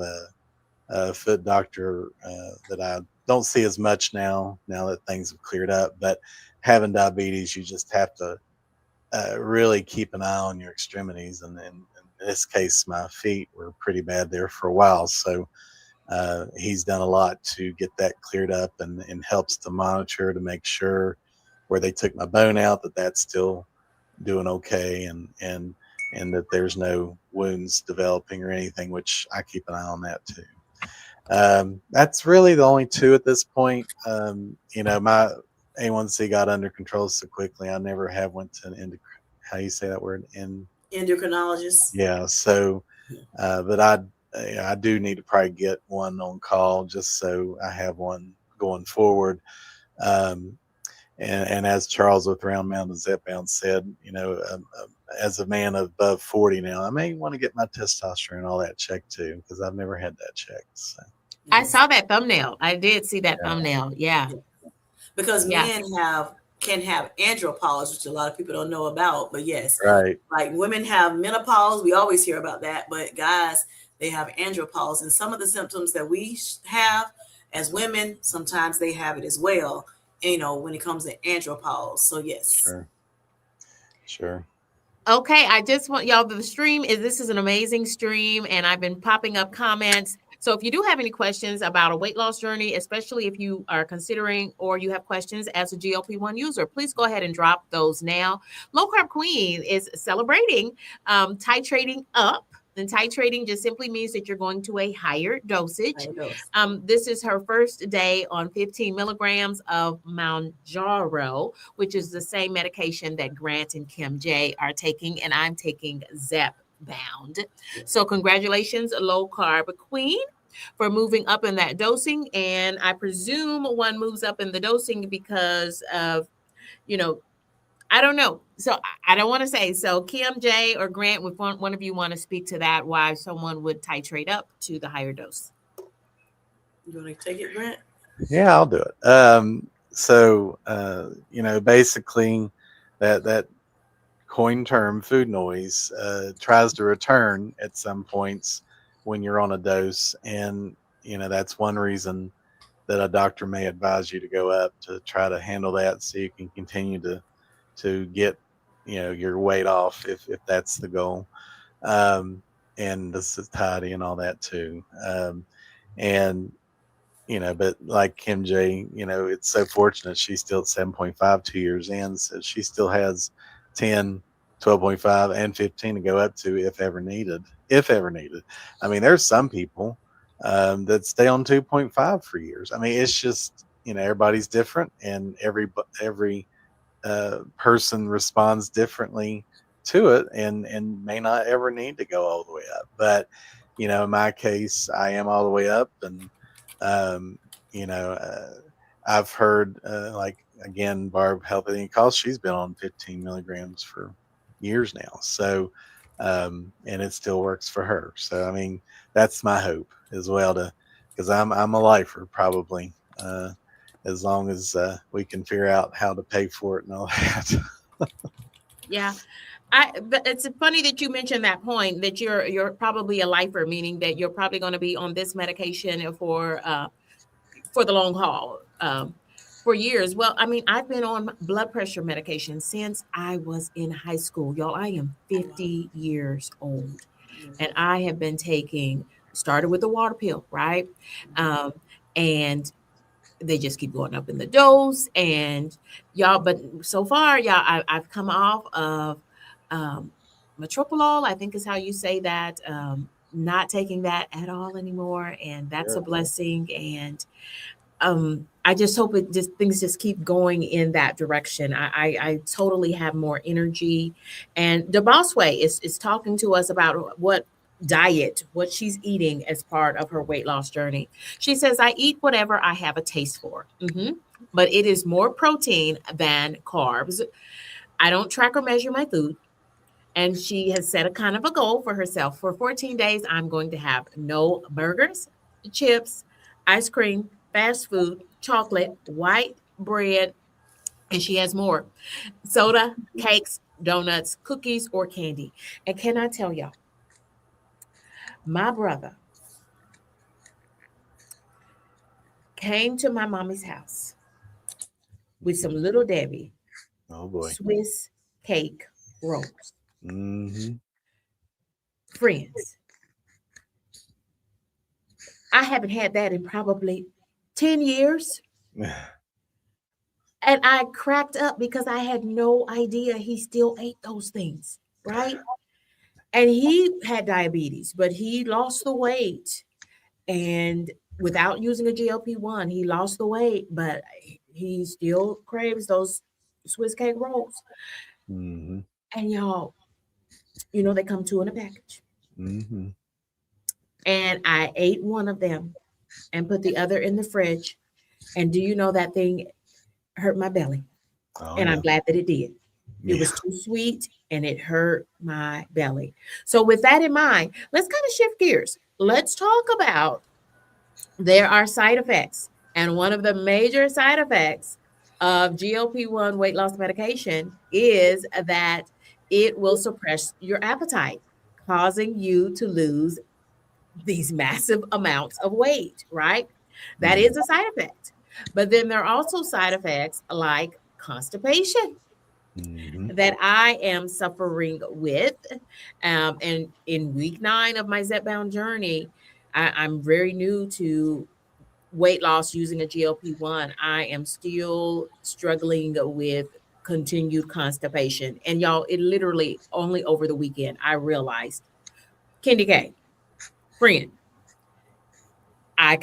a foot doctor that I don't see as much now that things have cleared up. But having diabetes, you just have to really keep an eye on your extremities, and in this case, my feet were pretty bad there for a while. So he's done a lot to get that cleared up, and helps to monitor to make sure where they took my bone out that that's still doing okay, and that there's no wounds developing or anything, which I keep an eye on that too. That's really the only two at this point. My A1C got under control so quickly. I never have went to an how you say that word? Endocrinologist. Yeah. So, but I do need to probably get one on call just so I have one going forward. And as Charles with Round Mountain Zepbound said, as a man above 40 now, I may want to get my testosterone and all that checked too, because I've never had that checked. So. I saw that thumbnail. I did see that thumbnail. Yeah. Because men can have andropause, which a lot of people don't know about. But yes, right. Like women have menopause. We always hear about that. But guys, they have andropause. And some of the symptoms that we have as women, sometimes they have it as well, when it comes to andropause. So yes. Sure. Okay, I just want y'all, this is an amazing stream, and I've been popping up comments. So if you do have any questions about a weight loss journey, especially if you are considering or you have questions as a GLP-1 user, please go ahead and drop those now. Low Carb Queen is celebrating titrating up. And titrating just simply means that you're going to a higher dosage. This is her first day on 15 milligrams of Mounjaro, which is the same medication that Grant and Kim J are taking, and I'm taking Zepbound. So congratulations, Low Carb Queen, for moving up in that dosing. And I presume one moves up in the dosing because of, I don't know. So I don't want to say. So Kim J or Grant, would one of you want to speak to that, why someone would titrate up to the higher dose? You want to take it, Grant? Yeah, I'll do it. Basically that coin term food noise tries to return at some points when you're on a dose. And, that's one reason that a doctor may advise you to go up to try to handle that so you can continue to get, your weight off if that's the goal. And the satiety and all that too. But like Kim J, it's so fortunate she's still at 7.5 2 years in. So she still has 10, 12.5 and 15 to go up to if ever needed. I mean, there's some people that stay on 2.5 for years. I mean, it's just, everybody's different, and every person responds differently to it, and may not ever need to go all the way up. But, in my case, I am all the way up, and I've heard again, Barb Health Calls, she's been on 15 milligrams for years now. So, and it still works for her. So, I mean, that's my hope as well, because I'm a lifer probably, as long as we can figure out how to pay for it and all that. Yeah. But it's funny that you mentioned that point, that you're probably a lifer, meaning that you're probably going to be on this medication for the long haul, for years. Well, I mean, I've been on blood pressure medication since I was in high school. Y'all, I am 50 years old, and I have been started with the water pill, right? And they just keep going up in the dose, and y'all, but so far, y'all, I've come off of metoprolol, I think is how you say that, not taking that at all anymore, and that's a blessing. And I just hope things just keep going in that direction. I totally have more energy. And the Boss Way is talking to us about what diet, what she's eating as part of her weight loss journey. She says, I eat whatever I have a taste for, but it is more protein than carbs. I don't track or measure my food. And she has set a kind of a goal for herself. For 14 days, I'm going to have no burgers, chips, ice cream, fast food, chocolate, white bread, and she has more soda, cakes, donuts, cookies, or candy. And can I tell y'all, my brother came to my mommy's house with some Little Debbie Oh boy. Swiss cake rolls. Mm-hmm. Friends, I haven't had that in probably 10 years. And I cracked up because I had no idea he still ate those things, right? And he had diabetes, but he lost the weight. And without using a GLP-1, he lost the weight, but he still craves those Swiss cake rolls. Mm-hmm. And y'all, you know, they come two in a package. Mm-hmm. And I ate one of them and put the other in the fridge. And do you know that thing hurt my belly? Oh, And yeah. I'm glad that it did. It Yeah. was too sweet and it hurt my belly. So with that in mind, let's kind of shift gears. Let's talk about there are side effects. And one of the major side effects of GLP-1 weight loss medication is that it will suppress your appetite, causing you to lose these massive amounts of weight, right? That is a side effect. But then there are also side effects like constipation Mm-hmm. that I am suffering with. And in week 9 of my Zepbound journey, I'm very new to weight loss using a GLP-1. I am still struggling with continued constipation. And y'all, it literally only over the weekend I realized, KendyK, friend, I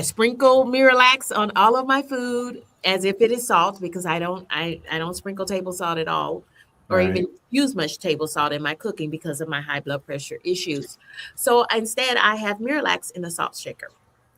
sprinkle Miralax on all of my food as if it is salt because I don't sprinkle table salt at all or Right. even use much table salt in my cooking because of my high blood pressure issues. So instead I have Miralax in a salt shaker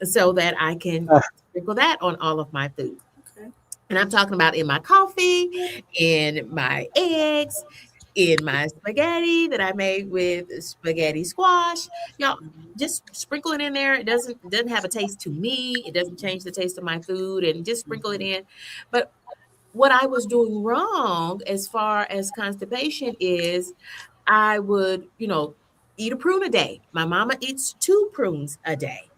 so that I can sprinkle that on all of my food. Okay. And I'm talking about in my coffee, in my eggs, in my spaghetti that I made with spaghetti squash. Y'all just sprinkle it in there. It doesn't have a taste to me. It doesn't change the taste of my food and just sprinkle it in. But what I was doing wrong as far as constipation is I would, eat a prune a day. My mama eats 2 prunes a day.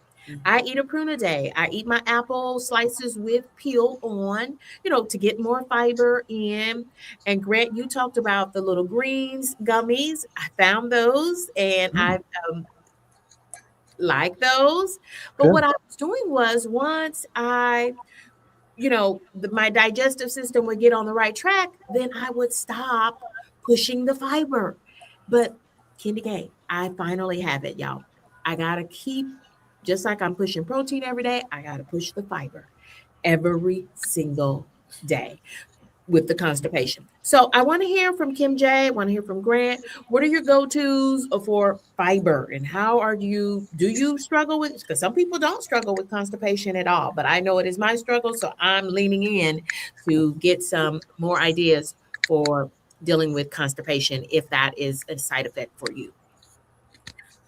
I eat a prune a day. I eat my apple slices with peel on, to get more fiber in. And Grant, you talked about the little greens gummies. I found those and I like those. But Good. what I was doing was once my digestive system would get on the right track, then I would stop pushing the fiber. But KendyK, I finally have it, y'all. I gotta keep, just like I'm pushing protein every day, I gotta push the fiber every single day with the constipation. So I want to hear from Kim J. I want to hear from Grant. What are your go-tos for fiber, and do you struggle with? Because some people don't struggle with constipation at all, but I know it is my struggle, so I'm leaning in to get some more ideas for dealing with constipation if that is a side effect for you.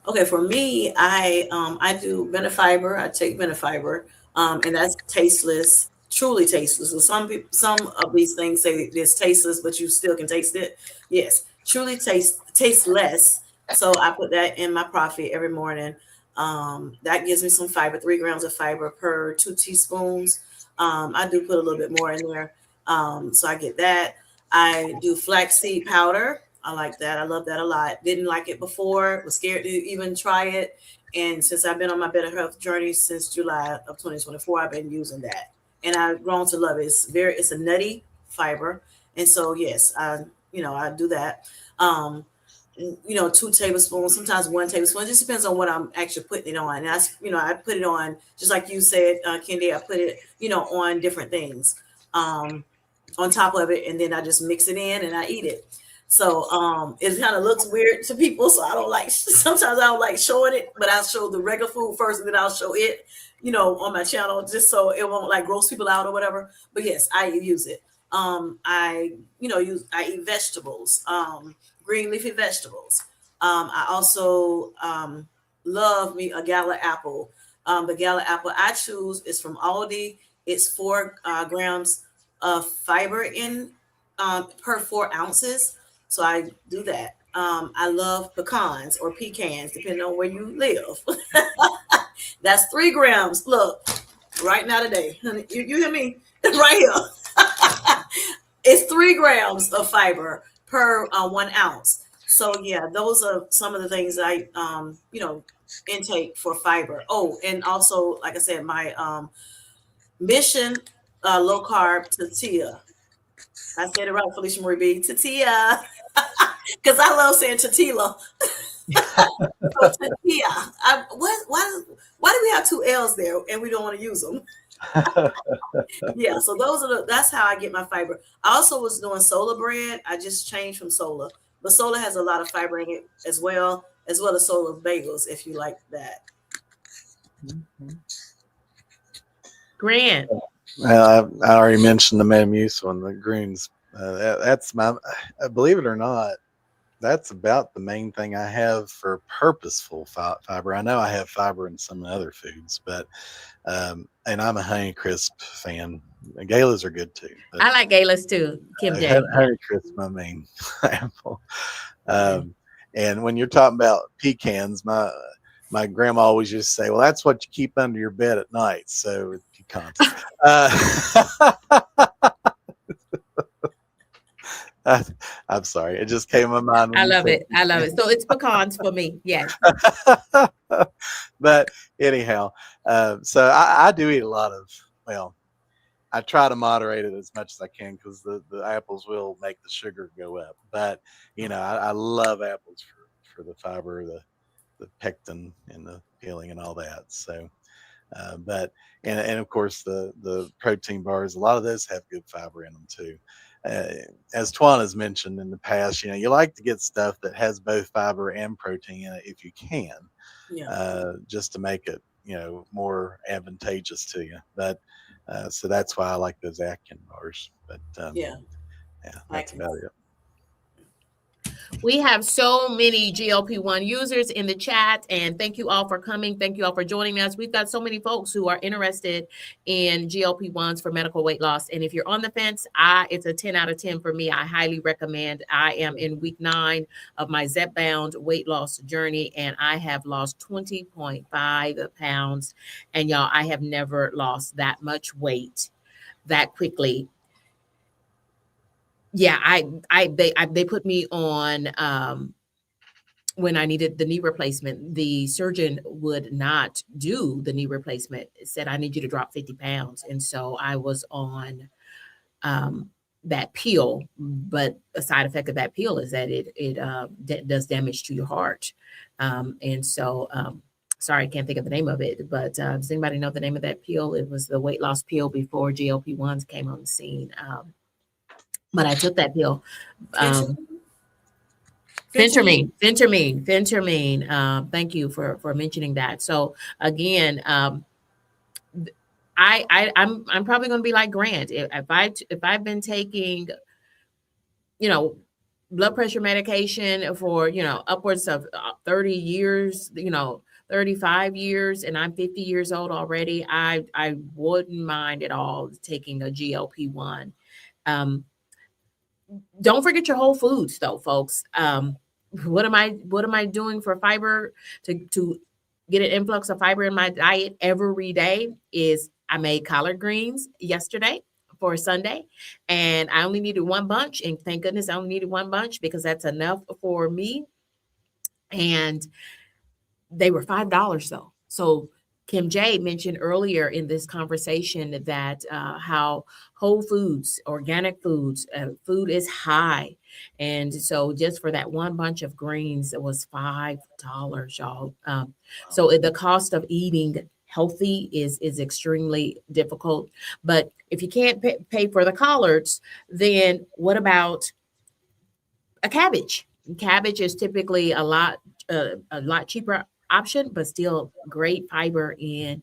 Okay, for me, I do Benefiber. I take Benefiber, and that's tasteless, truly tasteless. So some of these things say it's tasteless, but you still can taste it. Yes, truly tasteless. So I put that in my coffee every morning. That gives me some fiber, 3 grams of fiber per 2 teaspoons. I do put a little bit more in there, so I get that. I do flaxseed powder. I like that. I love that a lot. Didn't like it before. Was scared to even try it. And since I've been on my better health journey since July of 2024, I've been using that, and I've grown to love it. It's a nutty fiber, and so yes, I do that. 2 tablespoons, sometimes 1 tablespoon. It just depends on what I'm actually putting it on. And I put it on just like you said, Kendi. I put it, on different things, on top of it, and then I just mix it in and I eat it. So it kind of looks weird to people. So I don't like, sometimes I don't like showing it, but I'll show the regular food first and then I'll show it, on my channel, just so it won't like gross people out or whatever. But yes, I use it. I eat vegetables, green leafy vegetables. I also love me a gala apple. The gala apple I choose is from Aldi. It's 4 grams of fiber in per 4 ounces. So I do that. I love pecans or pecans, depending on where you live. That's 3 grams. Look, right now today, honey, you hear me? Right here. It's 3 grams of fiber per 1 ounce. So yeah, those are some of the things I intake for fiber. Oh, and also, like I said, my Mission low carb tortilla. I said it right, Felicia Marie B. Tortilla. Because I love saying tortilla. So tortilla. Why do we have 2 L's there and we don't want to use them? Yeah, so that's how I get my fiber. I also was doing solar bread. I just changed from solar. But solar has a lot of fiber in it as well as solar bagels if you like that. Grant. Well, I already mentioned the Metamucil one, the greens. That's my, believe it or not, that's about the main thing I have for purposeful fiber. I know I have fiber in some other foods, but and I'm a Honeycrisp fan. Galas are good too. I like galas too, Kim J. Honeycrisp, my main apple. And when you're talking about pecans, my grandma always used to say, well, that's what you keep under your bed at night. So pecans. I'm sorry. It just came to my mind. I love it. I love it. So it's pecans for me. Yes. But anyhow, so I do eat a lot of, well, I try to moderate it as much as I can because the apples will make the sugar go up. But, I love apples for the fiber, the pectin and the peeling and all that. So, but of course the protein bars, a lot of those have good fiber in them too. As Twan has mentioned in the past, you like to get stuff that has both fiber and protein in it if you can, just to make it more advantageous to you. But so that's why I like those Atkins bars. But that's about it. We have so many GLP-1 users in the chat, and thank you all for coming. Thank you all for joining us. We've got so many folks who are interested in GLP-1s for medical weight loss. And if you're on the fence, it's a 10 out of 10 for me. I highly recommend. I am in week 9 of my Zepbound weight loss journey, and I have lost 20.5 pounds. And y'all, I have never lost that much weight that quickly. Yeah, they put me on when I needed the knee replacement. The surgeon would not do the knee replacement. It said, I need you to drop 50 pounds. And so I was on that pill, but a side effect of that pill is that it does damage to your heart. And so sorry, I can't think of the name of it, but does anybody know the name of that pill? It was the weight loss pill before GLP-1s came on the scene. But I took that pill. Phentermine. Thank you for mentioning that. So again, I'm probably going to be like Grant. If I've been taking, blood pressure medication for upwards of 30 years, 35 years, and I'm 50 years old already, I wouldn't mind at all taking a GLP-1. Don't forget your whole foods though, folks. What am I doing for fiber to get an influx of fiber in my diet every day? Is I made collard greens yesterday for Sunday, and I only needed 1 bunch, and thank goodness I only needed 1 bunch because that's enough for me. And they were $5 though. So Kim J mentioned earlier in this conversation that how whole foods, organic foods, food is high. And so just for that 1 bunch of greens, it was $5, y'all. So the cost of eating healthy is extremely difficult. But if you can't pay for the collards, then what about a a cabbage. Cabbage is typically a lot cheaper option, but still great fiber in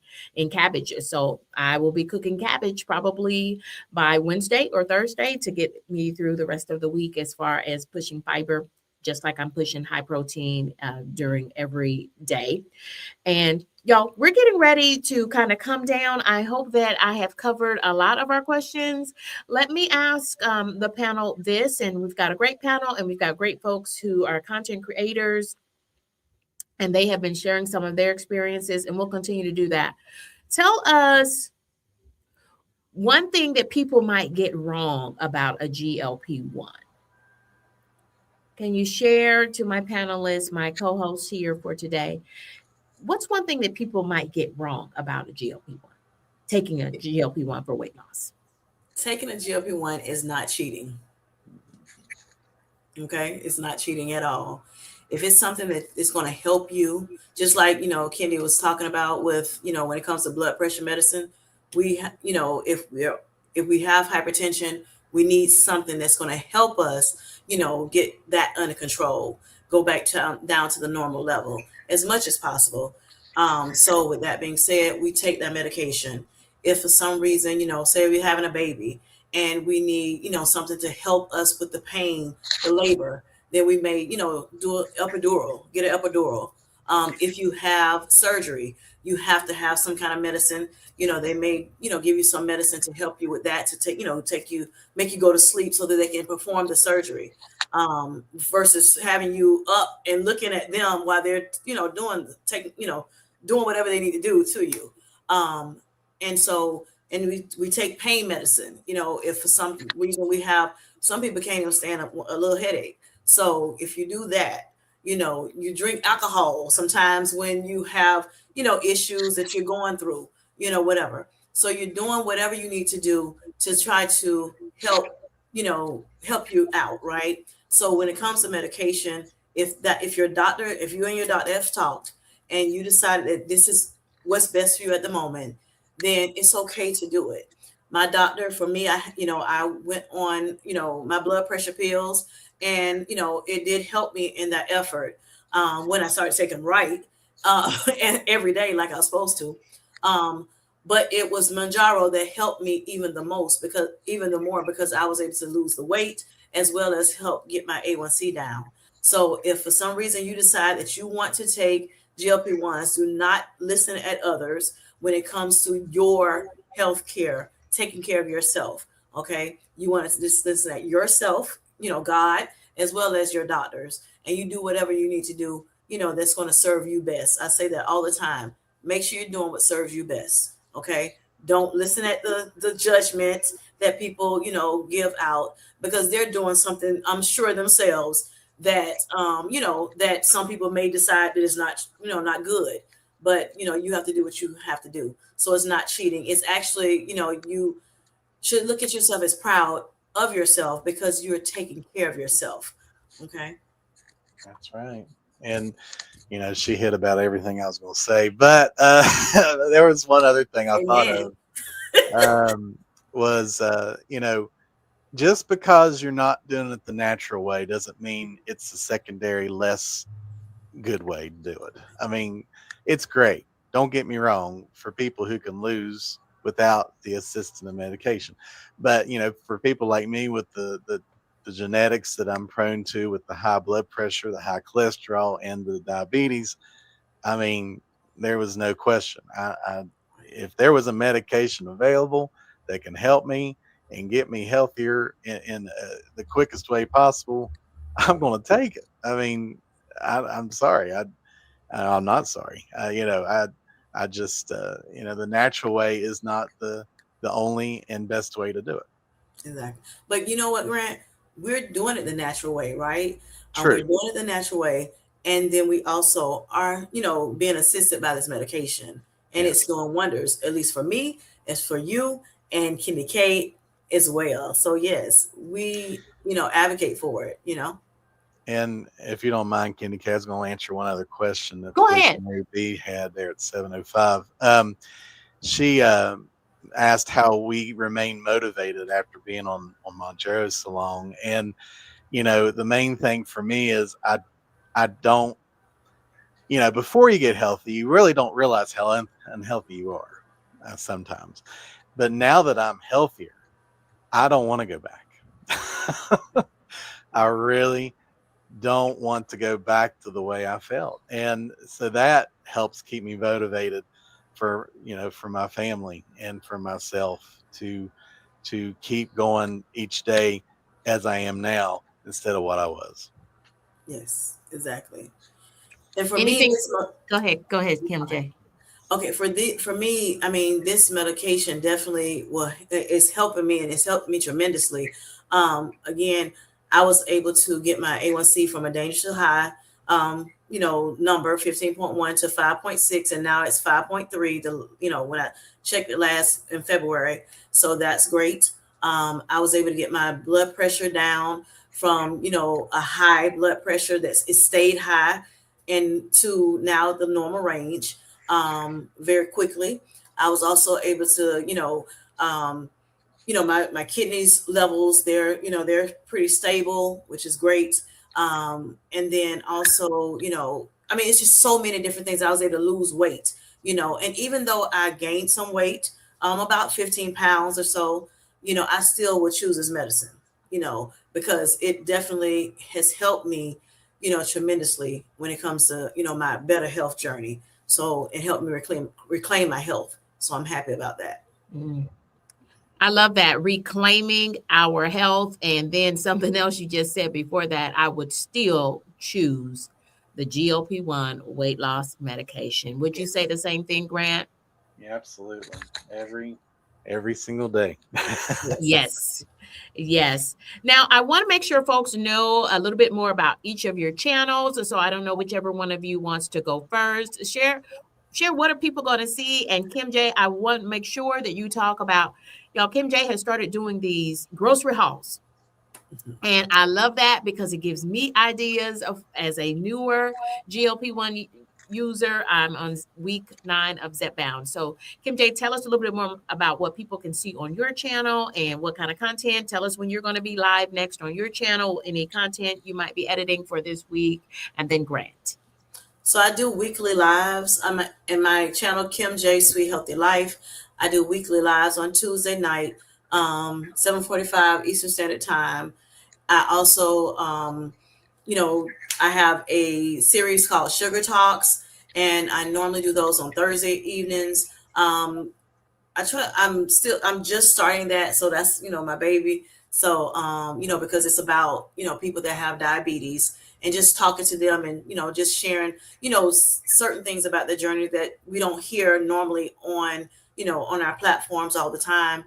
cabbage. So I will be cooking cabbage probably by Wednesday or Thursday to get me through the rest of the week as far as pushing fiber, just like I'm pushing high protein during every day. And y'all, we're getting ready to kind of come down. I hope that I have covered a lot of our questions. Let me ask the panel this, and we've got a great panel and we've got great folks who are content creators, and they have been sharing some of their experiences, and we'll continue to do that. Tell us one thing that people might get wrong about a GLP-1. Can you share to my panelists, my co-hosts here for today? What's one thing that people might get wrong about a GLP-1, taking a GLP-1 for weight loss? Taking a GLP-1 is not cheating. Okay, it's not cheating at all. If it's something that is going to help you, just like Kendi was talking about with when it comes to blood pressure medicine, if we have hypertension, we need something that's going to help us get that under control, go back to down to the normal level as much as possible. So with that being said, we take that medication. If for some reason, say we're having a baby and we need, something to help us with the pain, the labor, then we may, do an epidural, get an epidural. If you have surgery, you have to have some kind of medicine. They may, give you some medicine to help you with that, to make you go to sleep so that they can perform the surgery. Versus having you up and looking at them while they're, doing whatever they need to do to you. And we take pain medicine, if for some reason some people can't even stand up a little headache. So if you do that, you drink alcohol sometimes when you have, issues that you're going through, whatever. So you're doing whatever you need to do to try to help you out. Right. So when it comes to medication, if you and your doctor have talked and you decided that this is what's best for you at the moment, then it's okay to do it. My doctor, for me, I went on, my blood pressure pills, and, it did help me in that effort when I started taking and every day like I was supposed to. But it was Mounjaro that helped me even the more because I was able to lose the weight as well as help get my A1C down. So if for some reason you decide that you want to take GLP-1s, do not listen at others when it comes to your health care, taking care of yourself. Okay. You want to just listen at yourself, God, as well as your doctors, and you do whatever you need to do, that's going to serve you best. I say that all the time. Make sure you're doing what serves you best. Okay. Don't listen at the judgment that people, give out, because they're doing something, I'm sure themselves, that, that some people may decide that is not, not good. But, you have to do what you have to do. So it's not cheating. It's actually, you should look at yourself as proud of yourself because you're taking care of yourself. Okay. That's right. And, she hit about everything I was going to say. But there was one other thing I thought of was, just because you're not doing it the natural way doesn't mean it's a secondary, less good way to do it. I mean, it's great. Don't get me wrong, for people who can lose without the assistance of medication. But, for people like me with the genetics that I'm prone to, with the high blood pressure, the high cholesterol, and the diabetes, I mean, there was no question. If there was a medication available that can help me and get me healthier in the quickest way possible, I'm going to take it. I mean, I'm sorry. I'm not sorry. I just, the natural way is not the only and best way to do it. Exactly. But you know what, Grant? We're doing it the natural way, right? True. We're doing it the natural way. And then we also are, being assisted by this medication. And It's doing wonders, at least for me, as for you and KendyK as well. So, yes, we, advocate for it, And if you don't mind, KendyK, I was going to answer one other question that Go ahead. Mary B had there at 7:05. She asked how we remain motivated after being on Mounjaro so long, and the main thing for me is I don't, before you get healthy, you really don't realize how unhealthy you are sometimes. But now that I'm healthier, I don't want to go back. I really don't want to go back to the way I felt. And so that helps keep me motivated for my family and for myself to keep going each day as I am now instead of what I was. Yes, exactly. And for me, Anything? Go ahead, Kim J. Okay, for me, I mean, this medication definitely is helping me, and it's helped me tremendously. Again, I was able to get my A1C from a dangerously high, number 15.1 to 5.6, and now it's 5.3. When I checked it last in February, so that's great. I was able to get my blood pressure down from a high blood pressure it stayed high, and to now the normal range very quickly. I was also able to, my kidneys levels, they're pretty stable, which is great. And then also, I mean, it's just so many different things. I was able to lose weight, and even though I gained some weight, about 15 pounds or so, I still would choose this medicine, because it definitely has helped me, tremendously when it comes to, my better health journey. So it helped me reclaim my health. So I'm happy about that. Mm. I love that, reclaiming our health. And then something else you just said before that, I would still choose the GLP-1 weight loss medication. Would you say the same thing, Grant? Yeah, absolutely. Every single day. Yes. Yes. Now, I want to make sure folks know a little bit more about each of your channels. So I don't know whichever one of you wants to go first. Share what are people going to see. And Kim J, I want to make sure that you talk about, y'all, Kim J has started doing these grocery hauls. And I love that because it gives me ideas of, as a newer GLP-1 user. I'm on week 9 of Zepbound. So Kim J, tell us a little bit more about what people can see on your channel and what kind of content. Tell us when you're going to be live next on your channel, any content you might be editing for this week, and then Grant. So I do weekly lives. I'm in my channel, Kim J Sweet Healthy Life. I do weekly lives on Tuesday night, 7:45 Eastern Standard Time. I also, I have a series called Sugar Talks, and I normally do those on Thursday evenings. I'm just starting that. So that's, my baby. So, because it's about, people that have diabetes and just talking to them and, just sharing, certain things about the journey that we don't hear normally on, on our platforms all the time.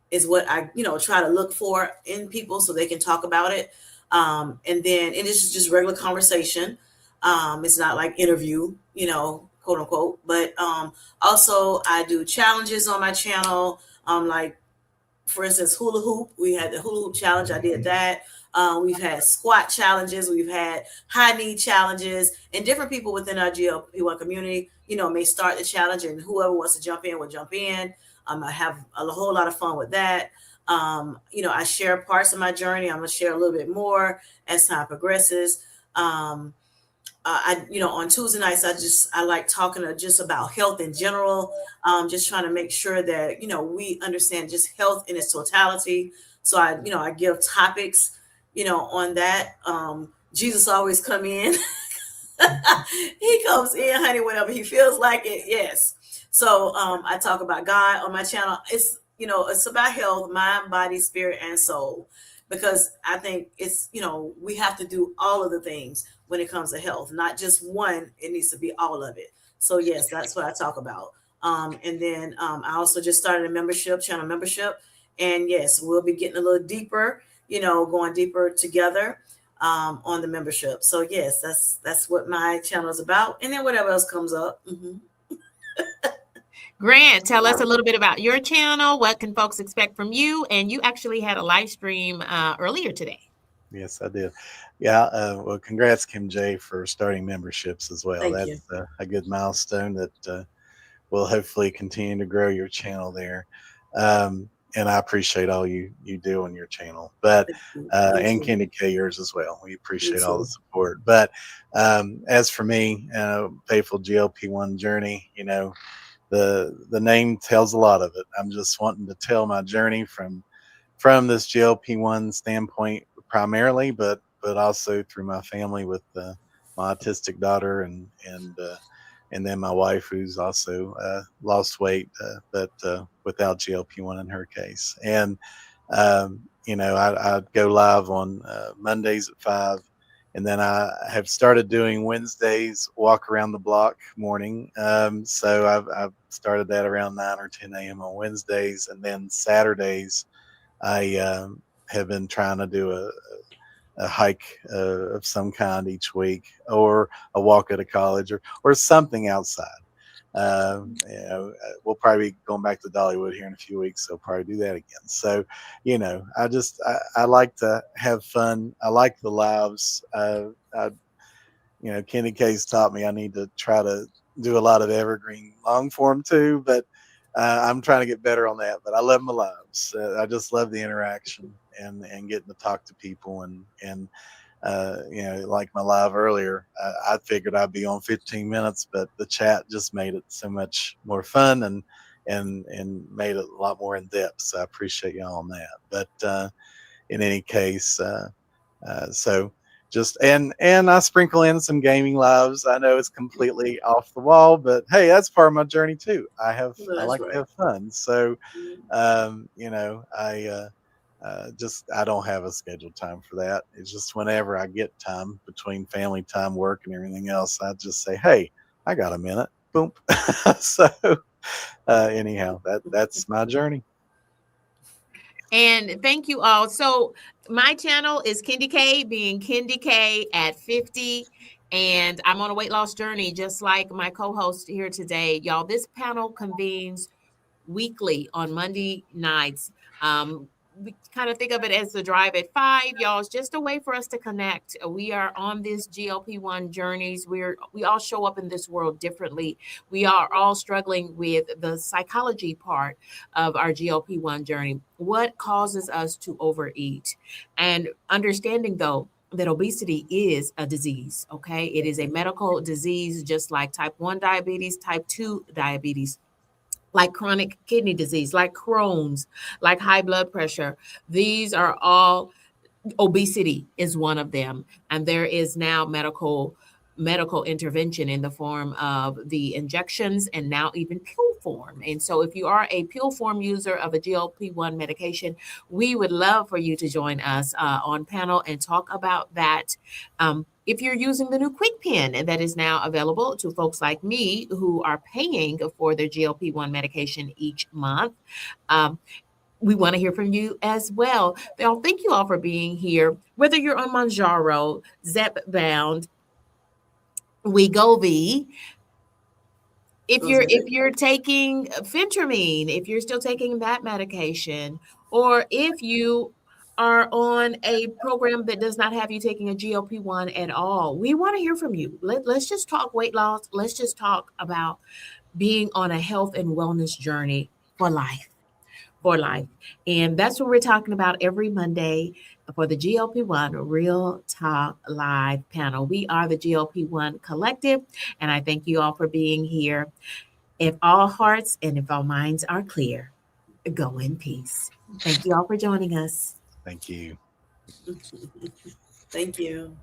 Is what I, try to look for in people so they can talk about it. And then it is just regular conversation. It's not like interview, quote unquote, but also I do challenges on my channel. Like for instance, hula hoop. We had the hula hoop challenge. I did that. We've had squat challenges. We've had high knee challenges, and different people within our GLP-1 community, may start the challenge, and whoever wants to jump in will jump in. I have a whole lot of fun with that. I share parts of my journey. I'm going to share a little bit more as time progresses. On Tuesday nights, I like talking just about health in general. Just trying to make sure that, we understand just health in its totality. So I give topics, on that. Jesus always come in. He comes in, honey, whenever he feels like it. Yes. So I talk about God on my channel. It's about health, mind, body, spirit, and soul, because I think it's, we have to do all of the things when it comes to health, not just one. It needs to be all of it. So yes, that's what I talk about. And then I also just started a channel membership. And yes, we'll be getting a little deeper, going deeper together on the membership. So yes, that's what my channel is about. And then whatever else comes up. Mm-hmm. Grant, tell us a little bit about your channel. What can folks expect from you? And you actually had a live stream earlier today. Yes, I did. Yeah. Well, congrats, Kim J, for starting memberships as well. Thank you. That's a good milestone that will hopefully continue to grow your channel there. I appreciate all you do on your channel, but and too. KendyK yours as well. We Me appreciate all the too. support. But as for me, Faithful GLP-1 Journey, the name tells a lot of it. I'm just wanting to tell my journey from this GLP-1 standpoint primarily, but also through my family with my autistic daughter and then my wife who's also lost weight, but without GLP-1 in her case. And I go live on Mondays at 5. And then I have started doing Wednesdays walk around the block morning. So I've started that around 9 or 10 a.m. on Wednesdays. And then Saturdays, I have been trying to do a hike of some kind each week, or a walk at a college, or something outside. We'll probably be going back to Dollywood here in a few weeks, so I'll probably do that again. So, I like to have fun. I like the lives. KendyK's taught me I need to try to do a lot of evergreen long form too, but I'm trying to get better on that. But I love my lives. I just love the interaction and getting to talk to people and like my live earlier, I figured I'd be on 15 minutes, but the chat just made it so much more fun and made it a lot more in depth. So I appreciate y'all on that. But in any case, so just and I sprinkle in some gaming lives. I know it's completely off the wall, but hey, that's part of my journey too. I That's like to right. have fun. So Mhm. I don't have a scheduled time for that. It's just whenever I get time between family time, work, and everything else, I just say, "Hey, I got a minute." Boom. So anyhow, that's my journey. And thank you all. So my channel is KendyK, being KendyK at 50. And I'm on a weight loss journey, just like my co-host here today. Y'all, this panel convenes weekly on Monday nights. We kind of think of it as the drive at 5, y'all. It's just a way for us to connect. We are on this GLP-1 journeys. We all show up in this world differently. We are all struggling with the psychology part of our GLP-1 journey. What causes us to overeat? And understanding though that obesity is a disease, okay? It is a medical disease, just like type 1 diabetes, type 2 diabetes, like chronic kidney disease, like Crohn's, like high blood pressure. These are all, obesity is one of them, and there is now medical intervention in the form of the injections and now even pill form. And so if you are a pill form user of a GLP-1 medication, we would love for you to join us on panel and talk about that. If you're using the new Quick Pen that is now available to folks like me who are paying for their GLP-1 medication each month, um, we want to hear from you as well. Well, thank you all for being here. Whether you're on Mounjaro, Zepbound, Wegovy, if Ozempic. you're taking phentermine, if you're still taking that medication, or if you are on a program that does not have you taking a GLP-1 at all, we want to hear from you. Let's just talk weight loss. Let's just talk about being on a health and wellness journey for life. For life. And that's what we're talking about every Monday for the GLP-1 Real Talk Live panel. We are the GLP-1 Collective, and I thank you all for being here. If all hearts and if all minds are clear, go in peace. Thank you all for joining us. Thank you. Thank you.